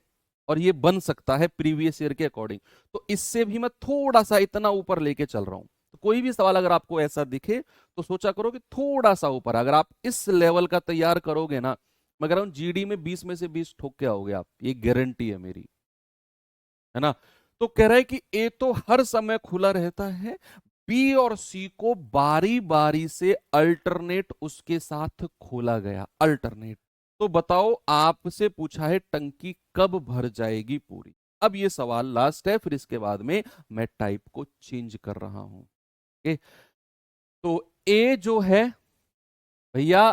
Speaker 1: और ये बन सकता है प्रीवियस ईयर के अकॉर्डिंग, तो इससे भी मैं थोड़ा सा इतना ऊपर लेके चल रहा हूं। तो कोई भी सवाल अगर आपको ऐसा दिखे तो सोचा करो कि थोड़ा सा ऊपर, अगर आप इस लेवल का तैयार करोगे ना, मैं कह रहा हूं जीडी में 20 में से 20 ठोक के आओगे आप, ये गारंटी है मेरी, है ना। तो कह रहा है कि ए तो हर समय खुला रहता है, बी और सी को बारी बारी से अल्टरनेट उसके साथ खोला गया, अल्टरनेट। तो बताओ आपसे पूछा है टंकी कब भर जाएगी पूरी। अब ये सवाल लास्ट है, फिर इसके बाद में मैं टाइप को चेंज कर रहा हूं। ओके, तो ए जो है भैया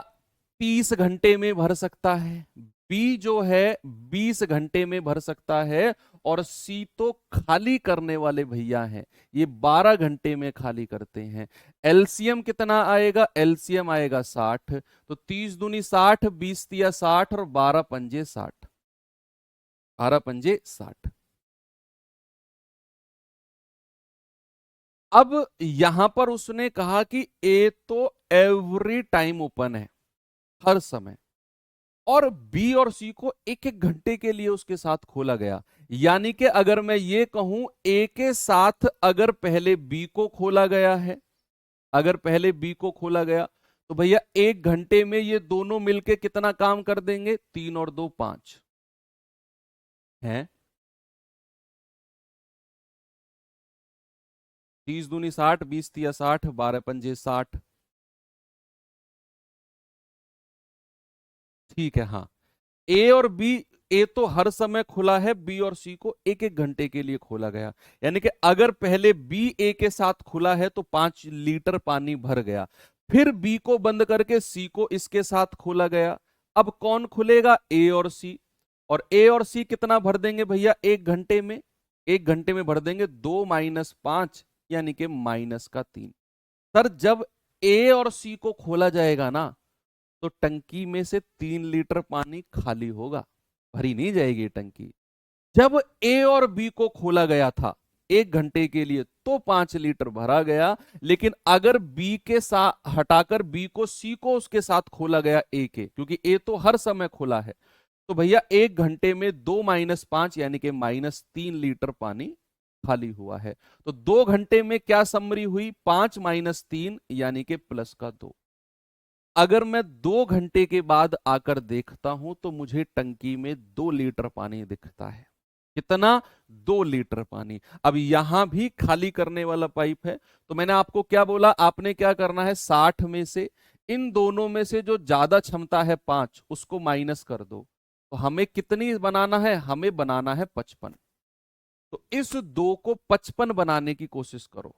Speaker 1: 30 घंटे में भर सकता है, बी जो है 20 घंटे में भर सकता है, और सी तो खाली करने वाले भैया हैं, ये 12 घंटे में खाली करते हैं। एलसीएम कितना आएगा, एलसीएम आएगा 60, तो 30 दूनी 60, 20 तिया 60 और 12 पंजे 60, 12 पंजे 60। अब यहां पर उसने कहा कि ए तो एवरी टाइम ओपन है, हर समय, और बी और सी को एक एक घंटे के लिए उसके साथ खोला गया। यानी कि अगर मैं ये कहूं ए के साथ अगर पहले बी को खोला गया है, अगर पहले बी को खोला गया तो भैया एक घंटे में ये दोनों मिलके कितना काम कर देंगे, 3 और 2 5 है, 30 दूनी 60, 20 तिया 60, 12 पंजे 60। ठीक है, हाँ, ए और बी, ए तो हर समय खुला है, बी और सी को एक एक घंटे के लिए खोला गया। यानी कि अगर पहले बी ए के साथ खुला है तो 5 लीटर पानी भर गया, फिर बी को बंद करके सी को इसके साथ खोला गया। अब कौन खुलेगा, ए और सी, और ए और सी कितना भर देंगे भैया एक घंटे में, एक घंटे में भर देंगे 2 माइनस 5 यानी कि -3। सर जब ए और सी को खोला जाएगा ना तो टंकी में से 3 लीटर पानी खाली होगा, भरी नहीं जाएगी टंकी। जब ए और बी को खोला गया था एक घंटे के लिए तो 5 लीटर भरा गया, लेकिन अगर बी के साथ हटाकर बी को सी को उसके साथ खोला गया ए के, क्योंकि ए तो हर समय खुला है, तो भैया एक घंटे में 2 माइनस 5 यानी कि -3 लीटर पानी खाली हुआ है। तो 2 घंटे में क्या समरी हुई, 5 माइनस 3 यानी कि +2। अगर मैं 2 घंटे के बाद आकर देखता हूं तो मुझे टंकी में 2 लीटर पानी दिखता है। कितना, 2 लीटर पानी। अब यहां भी खाली करने वाला पाइप है, तो मैंने आपको क्या बोला, आपने क्या करना है, 60 में से इन दोनों में से जो ज्यादा क्षमता है 5 उसको माइनस कर दो, तो हमें कितनी बनाना है, हमें बनाना है 55। तो इस 2 को 55 बनाने की कोशिश करो,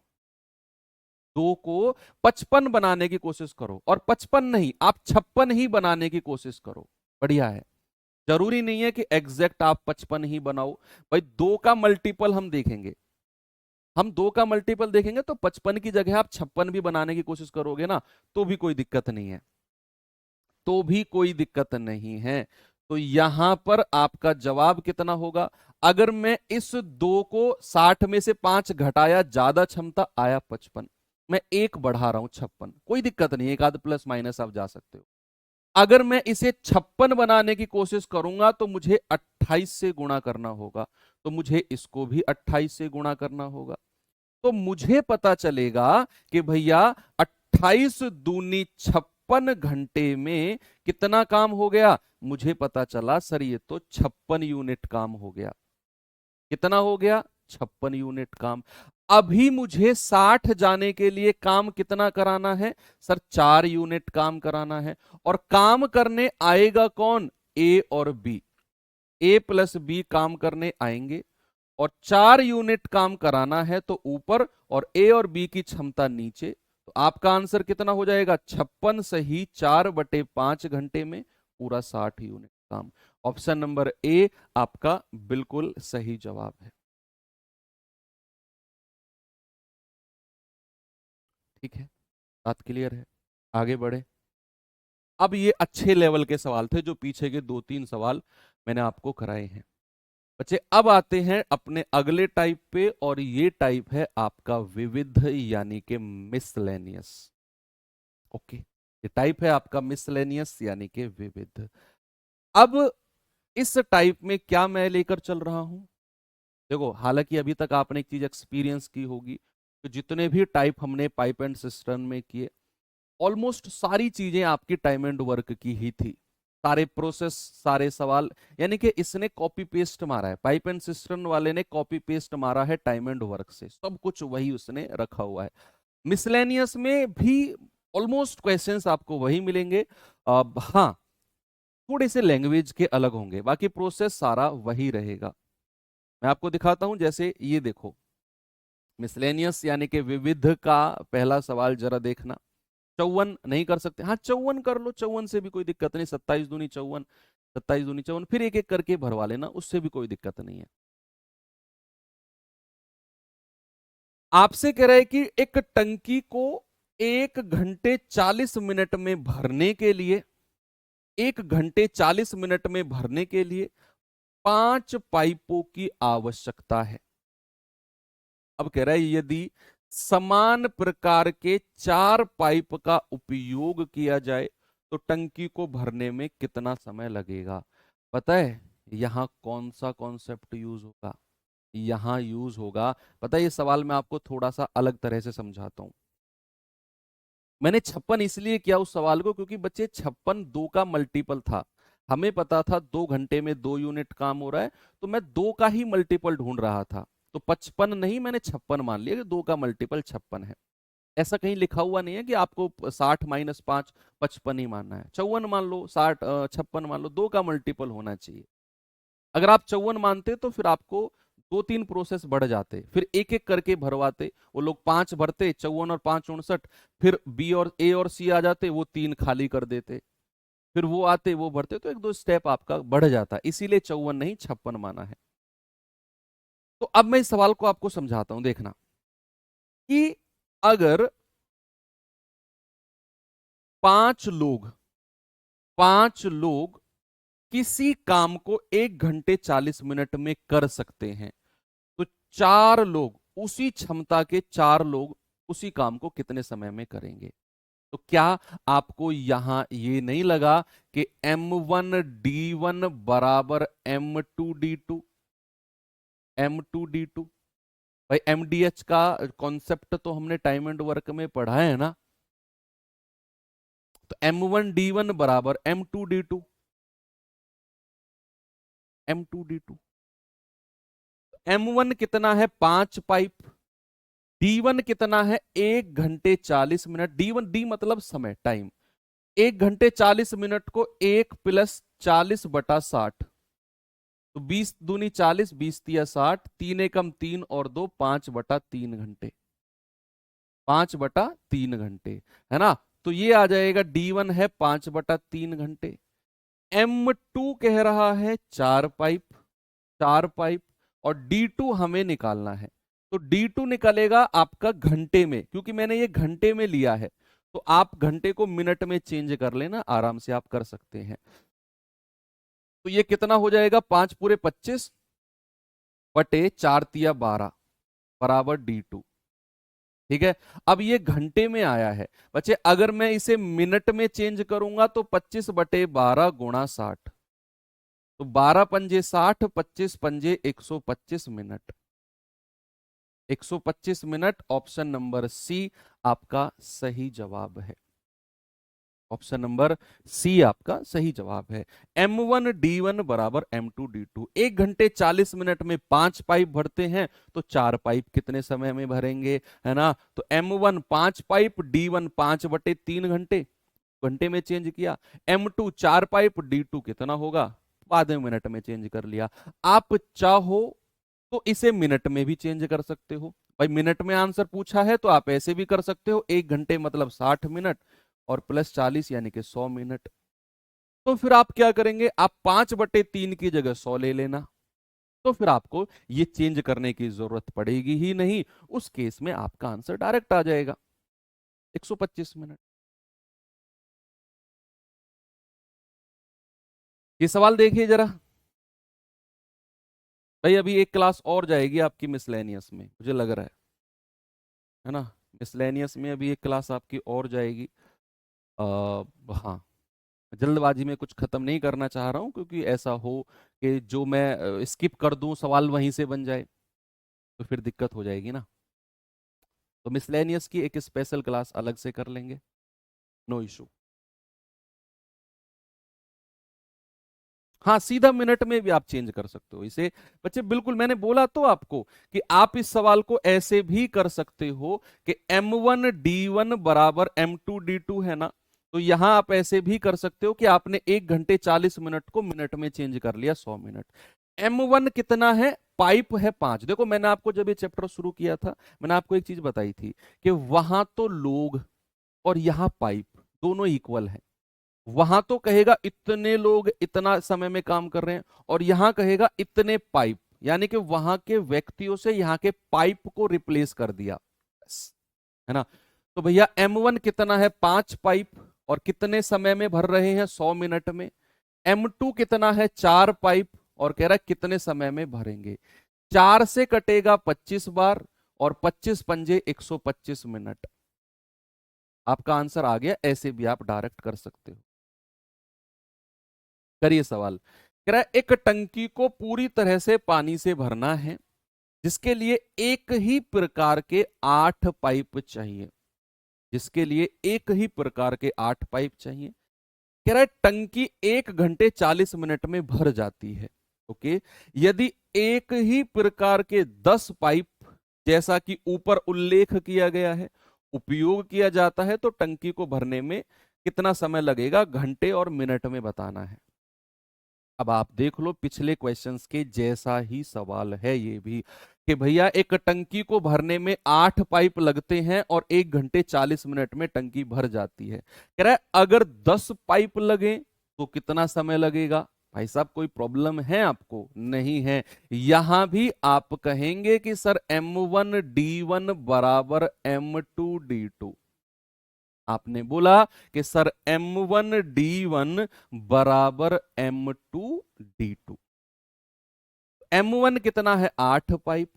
Speaker 1: 2 को 55 बनाने की कोशिश करो, और 55 नहीं आप 56 ही बनाने की कोशिश करो, बढ़िया है। जरूरी नहीं है कि एग्जैक्ट आप 55 ही बनाओ, भाई 2 का मल्टीपल हम देखेंगे, हम 2 का मल्टीपल देखेंगे तो 55 की जगह आप 56 भी बनाने की कोशिश करोगे ना तो भी कोई दिक्कत नहीं है, तो भी कोई दिक्कत नहीं है। तो यहां पर आपका जवाब कितना होगा, अगर मैं इस 2 को 60 में से 5 घटाया, ज्यादा क्षमता आया 55, मैं एक बढ़ा रहा हूं 56, कोई दिक्कत नहीं, एक आध प्लस माइनस आप जा सकते हो। अगर मैं इसे 56 बनाने की कोशिश करूंगा तो मुझे 28 से गुणा करना होगा, तो मुझे इसको भी 28 से गुणा करना होगा, तो मुझे पता चलेगा कि भैया 28 दूनी 56 घंटे में कितना काम हो गया, मुझे पता चला सर ये तो 56 यूनिट काम हो गया। कितना हो गया, 56 यूनिट काम। अभी मुझे 60 जाने के लिए काम कितना कराना है सर? 4 यूनिट काम कराना है। और काम करने आएगा कौन? ए और बी। ए प्लस बी काम करने आएंगे और 4 यूनिट काम कराना है तो ऊपर, और ए और बी की क्षमता नीचे। तो आपका आंसर कितना हो जाएगा? 56 सही 4/5 घंटे में पूरा 60 यूनिट काम। ऑप्शन नंबर ए आपका बिल्कुल सही जवाब है। ठीक है, बात क्लियर है? आगे बढ़े। अब ये अच्छे लेवल के सवाल थे जो पीछे के 2-3 सवाल मैंने आपको कराए हैं। बच्चे अब आते हैं अपने अगले टाइप पे, और ये टाइप है आपका विविध यानी कि मिसलेनियस। ओके, ये टाइप है आपका मिसलेनियस यानी कि विविध। अब इस टाइप में क्या मैं लेकर चल रहा हूं? देखो, हालांकि अभी तक आपने एक चीज एक्सपीरियंस की होगी, तो जितने भी टाइप हमने पाइप एंड सिस्टम में किए, ऑलमोस्ट सारी चीजें आपकी टाइम एंड वर्क की ही थी। सारे प्रोसेस, सारे सवाल, यानी कि इसने कॉपी पेस्ट मारा है, पाइप एंड सिस्टम वाले ने कॉपी पेस्ट मारा है टाइम एंड वर्क से, सब कुछ वही उसने रखा हुआ है। मिसलेनियस में भी ऑलमोस्ट क्वेश्चंस आपको वही मिलेंगे। अब हाँ, थोड़े से लैंग्वेज के अलग होंगे, बाकी प्रोसेस सारा वही रहेगा। मैं आपको दिखाता हूं, जैसे ये देखो, मिसलेनियस यानी कि विविध का पहला सवाल जरा देखना। 54 नहीं कर सकते? हाँ 54 कर लो, 54 से भी कोई दिक्कत नहीं। 27 दूनी 54, 27 दूनी 54, फिर एक एक करके भरवा लेना, उससे भी कोई दिक्कत नहीं है। आपसे कह रहा है कि एक टंकी को 1 घंटे 40 मिनट में भरने के लिए, 1 घंटे 40 मिनट में भरने के लिए 5 पाइपों की आवश्यकता है। अब कह रहा है यदि समान प्रकार के 4 पाइप का उपयोग किया जाए तो टंकी को भरने में कितना समय लगेगा? पता है यहां कौन सा कॉन्सेप्ट यूज होगा? यहां यूज होगा, पता है, ये सवाल मैं आपको थोड़ा सा अलग तरह से समझाता हूं। मैंने 56 इसलिए किया उस सवाल को क्योंकि बच्चे 56 2 का मल्टीपल था। हमें पता था 2 घंटे में 2 यूनिट काम हो रहा है, तो मैं 2 का ही मल्टीपल ढूंढ रहा था। तो 55 नहीं, मैंने 56 मान लिया कि 2 का मल्टीपल 56 है। ऐसा कहीं लिखा हुआ नहीं है कि आपको 60 - 5 55 ही मानना है। 54 मान लो, 56 मान लो, 2 का मल्टीपल होना चाहिए। अगर आप 54 मानते तो फिर आपको 2-3 प्रोसेस बढ़ जाते, फिर एक एक करके भरवाते। वो लोग 5 भरते, 54 और 5 59, फिर बी और ए और सी आ जाते, वो 3 खाली कर देते, फिर वो आते वो भरते, तो 1-2 स्टेप आपका बढ़ जाता। इसीलिए 54 नहीं 56 माना है। तो अब मैं इस सवाल को आपको समझाता हूं, देखना कि अगर 5 लोग 5 लोग किसी काम को 1 घंटे 40 मिनट में कर सकते हैं, तो 4 लोग, उसी क्षमता के 4 लोग उसी काम को कितने समय में करेंगे? तो क्या आपको यहां ये नहीं लगा कि M1D1 बराबर M2D2? M2D2 भाई, MDH का कॉन्सेप्ट तो हमने टाइम एंड वर्क में पढ़ा है ना। तो M1D1 बराबर M2D2, M2D2। M1 कितना है? 5 पाइप। D1 कितना है? 1 घंटे 40 मिनट। D1 मतलब समय, टाइम। 1 घंटे 40 मिनट को 1 + 40/60, तो 20 दूनी 40, 20 × 3 = 60, 3 एकम 3 और 2 5/3 घंटे, 5/3 घंटे, है ना। तो ये आ जाएगा, D1 है 5/3 घंटे। M2 कह रहा है 4 पाइप, 4 पाइप, और D2 हमें निकालना है। तो D2 निकलेगा आपका घंटे में, क्योंकि मैंने ये घंटे में लिया है, तो आप घंटे को मिनट में चेंज कर लेना, आराम से आप कर सकते हैं। तो ये कितना हो जाएगा? 5 पूरे 25 बटे 4 × 3 = 12 बराबर D2। ठीक है, अब ये घंटे में आया है बच्चे, अगर मैं इसे मिनट में चेंज करूंगा तो 25/12 × 60, तो 12 × 5 = 60, 25 × 5 = 125 minute. 125 minute, option number C आपका सही जवाब है। ऑप्शन नंबर सी आपका सही जवाब है। M1D1 बराबर M2D2। 1 घंटे 40 मिनट में 5 पाइप भरते हैं तो 4 पाइप कितने समय में भरेंगे, है ना। तो M1 5 पाइप, D1 5/3 घंटे, घंटे में चेंज किया। M2 4 पाइप, D2 कितना होगा, बाद में मिनट में चेंज कर लिया। आप चाहो तो इसे मिनट में भी चेंज कर सकते हो। भाई मिनट में आंसर पूछा है तो आप ऐसे भी कर सकते हो, 1 घंटे मतलब 60 मिनट और प्लस 40 यानी कि 100 मिनट। तो फिर आप क्या करेंगे, आप 5/3 की जगह 100 ले लेना। तो फिर आपको ये चेंज करने की जरूरत पड़ेगी ही नहीं, उस केस में आपका आंसर डायरेक्ट आ जाएगा 125 मिनट। ये सवाल देखिए जरा। भाई अभी एक क्लास और जाएगी आपकी मिसलेनियस में, मुझे लग रहा है ना। मिसलेनियस में अभी एक क्लास आपकी और जाएगी। आ, हाँ, जल्दबाजी में कुछ खत्म नहीं करना चाह रहा हूं, क्योंकि ऐसा हो कि जो मैं स्किप कर दूं सवाल वहीं से बन जाए तो फिर दिक्कत हो जाएगी ना। तो मिसलेनियस की एक स्पेशल क्लास अलग से कर लेंगे, नो इशू। हाँ, सीधा मिनट में भी आप चेंज कर सकते हो इसे। बच्चे बिल्कुल मैंने बोला तो आपको कि आप इस सवाल को ऐसे भी कर सकते हो कि M1D1 बराबर M2D2 है ना। तो यहां आप ऐसे भी कर सकते हो कि आपने 1 घंटे 40 मिनट को मिनट में चेंज कर लिया 100 मिनट। M1 कितना है, पाइप है 5। देखो मैंने आपको जब ये चैप्टर शुरू किया था, मैंने आपको एक चीज बताई थी कि वहां तो लोग और यहां पाइप दोनों इक्वल है। वहां तो कहेगा इतने लोग इतना समय में काम कर रहे हैं, और यहां कहेगा इतने पाइप, यानी कि वहां के व्यक्तियों से यहां के पाइप को रिप्लेस कर दिया, बस, है ना। तो भैया M1 कितना है, 5 पाइप, और कितने समय में भर रहे हैं, 100 मिनट में। M2 कितना है, 4 पाइप, और कह रहा है कितने समय में भरेंगे। 4 से कटेगा 25 बार, और 25 पंजे 125 मिनट। आपका आंसर आ गया, ऐसे भी आप डायरेक्ट कर सकते हो। करिए सवाल। कह रहा है एक टंकी को पूरी तरह से पानी से भरना है, जिसके लिए एक ही प्रकार के 8 पाइप चाहिए, जिसके लिए एक ही प्रकार के 8 पाइप चाहिए। कह रहा है टंकी 1 घंटे 40 मिनट में भर जाती है। ओके, यदि एक ही प्रकार के 10 पाइप, जैसा कि ऊपर उल्लेख किया गया है, उपयोग किया जाता है तो टंकी को भरने में कितना समय लगेगा, घंटे और मिनट में बताना है। अब आप देख लो पिछले क्वेश्चंस के जैसा ही सवाल है ये भी, कि भैया एक टंकी को भरने में 8 पाइप लगते हैं और 1 घंटे 40 मिनट में टंकी भर जाती है। कह रहा है अगर 10 पाइप लगे तो कितना समय लगेगा। भाई साहब कोई प्रॉब्लम है आपको, नहीं है। यहां भी आप कहेंगे कि सर M1D1 बराबर M2D2। आपने बोला कि सर M1D1 बराबर M2D2। M1 कितना है, 8 पाइप।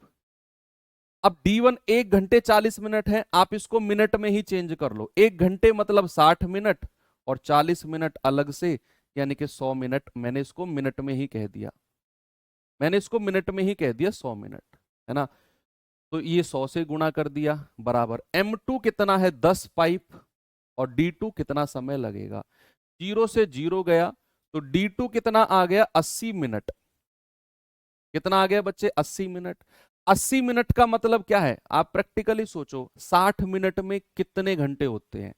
Speaker 1: अब D1 1 घंटे 40 मिनट है, आप इसको मिनट में ही चेंज कर लो। 1 घंटे मतलब 60 मिनट, और 40 मिनट अलग से, यानी कि 100 मिनट। मैंने इसको मिनट में ही कह दिया, मैंने इसको मिनट में ही कह दिया 100 मिनट, है ना। तो ये 100 से गुणा कर दिया, बराबर M2 कितना है, 10 पाइप, और D2 कितना समय लगेगा। 0 से 0 गया, तो D2 कितना आ गया, 80 मिनट। कितना आ गया बच्चे, 80 मिनट। 80 मिनट का मतलब क्या है, आप प्रैक्टिकली सोचो, 60 मिनट में कितने घंटे होते हैं।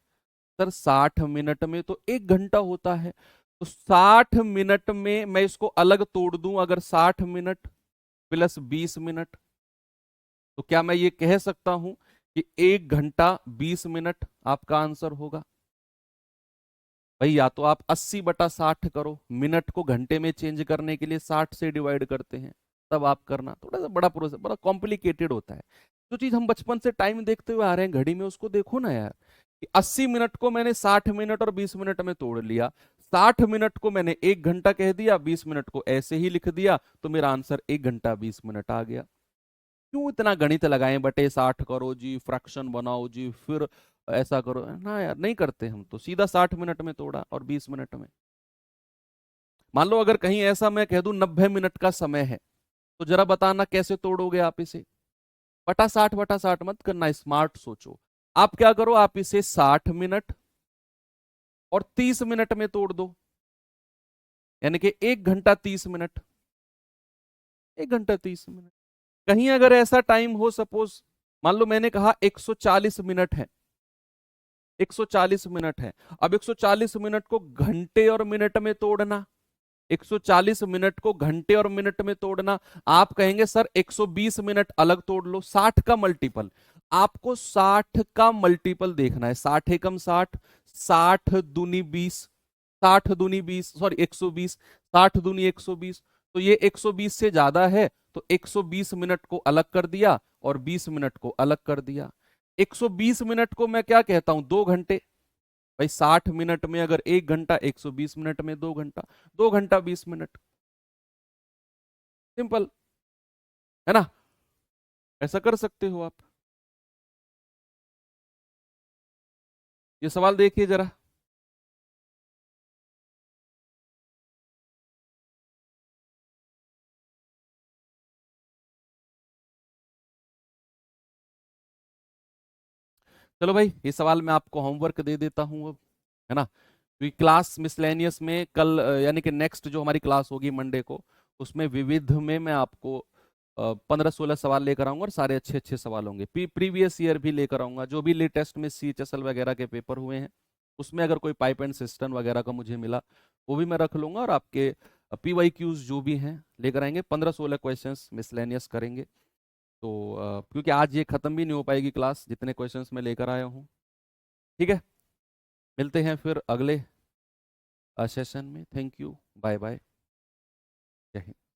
Speaker 1: सर 60 मिनट में तो 1 घंटा होता है। तो 60 मिनट में मैं इसको अलग तोड़ दूं, अगर 60 मिनट प्लस 20 मिनट, तो क्या मैं ये कह सकता हूं कि 1 घंटा 20 मिनट आपका आंसर होगा। भाई या तो आप 80/60 करो, मिनट को घंटे में चेंज करने के लिए 60 से डिवाइड करते हैं, तब आप करना। थोड़ा सा बड़ा प्रोसेस, बड़ा कॉम्प्लिकेटेड होता है। जो चीज हम बचपन से टाइम देखते हुए आ रहे हैं घड़ी में, उसको देखो ना यार, कि 80 मिनट को मैंने 60 मिनट और 20 मिनट में तोड़ लिया। 60 मिनट को मैंने 1 घंटा कह दिया, 20 मिनट को ऐसे ही लिख दिया, तो मेरा आंसर 1 घंटा 20 मिनट आ गया। क्यों इतना गणित लगाएं, बटे 60 करो जी, फ्रैक्शन बनाओ जी, फिर ऐसा करो ना यार, नहीं करते हम तो। सीधा 60 मिनट में तोड़ा और 20 मिनट में। मान लो अगर कहीं ऐसा मैं कह दूं 90 मिनट का समय है, तो जरा बताना कैसे तोड़ोगे आप इसे। बटा 60 मत करना, स्मार्ट सोचो। आप क्या करो, आप इसे 60 मिनट और 30 मिनट में तोड़ दो, यानी कि 1 घंटा 30 मिनट। 1 घंटा 30 मिनट। कहीं अगर ऐसा टाइम हो, सपोज मान लो मैंने कहा 140 मिनट है, 140 मिनट है। अब 140 मिनट को घंटे और मिनट में तोड़ना, 140 मिनट को घंटे और मिनट में तोड़ना। आप कहेंगे सर 120 मिनट अलग तोड़ लो, 60 का मल्टीपल। आपको 60 का मल्टीपल देखना है, 60 एकम 60, 60 दूनी 20, 60 दूनी 20, सॉरी 120, 60 दूनी 120। तो ये 120 से ज्यादा है, तो 120 मिनट को अलग कर दिया और 20 मिनट को अलग कर दिया। 120 मिनट को मैं क्या कहता हूं, 2 घंटे। भाई 60 मिनट में अगर 1 घंटा, 120 मिनट में 2 घंटा, 2 घंटा 20 मिनट। सिंपल है ना, ऐसा कर सकते हो आप। ये सवाल देखिए जरा। चलो भाई, ये सवाल मैं आपको होमवर्क दे देता हूँ अब, है ना। क्योंकि क्लास मिसलेनियस में कल यानी कि नेक्स्ट जो हमारी क्लास होगी मंडे को, उसमें विविध में मैं आपको 15-16 सवाल लेकर आऊंगा, और सारे अच्छे अच्छे सवाल होंगे। प्रीवियस ईयर भी लेकर आऊंगा, जो भी लेटेस्ट में CHSL वगैरह के पेपर हुए हैं, उसमें अगर कोई पाइप एंड सिस्टम वगैरह का मुझे मिला, वो भी मैं रख लूंगा। और आपके PYQs जो भी हैं लेकर आएंगे, 15-16 क्वेश्चन मिसलेनियस करेंगे। तो क्योंकि आज ये खत्म भी नहीं हो पाएगी क्लास, जितने क्वेश्चंस मैं लेकर आया हूँ। ठीक है, मिलते हैं फिर अगले सेशन में। थैंक यू, बाय बाय, जय हिंद।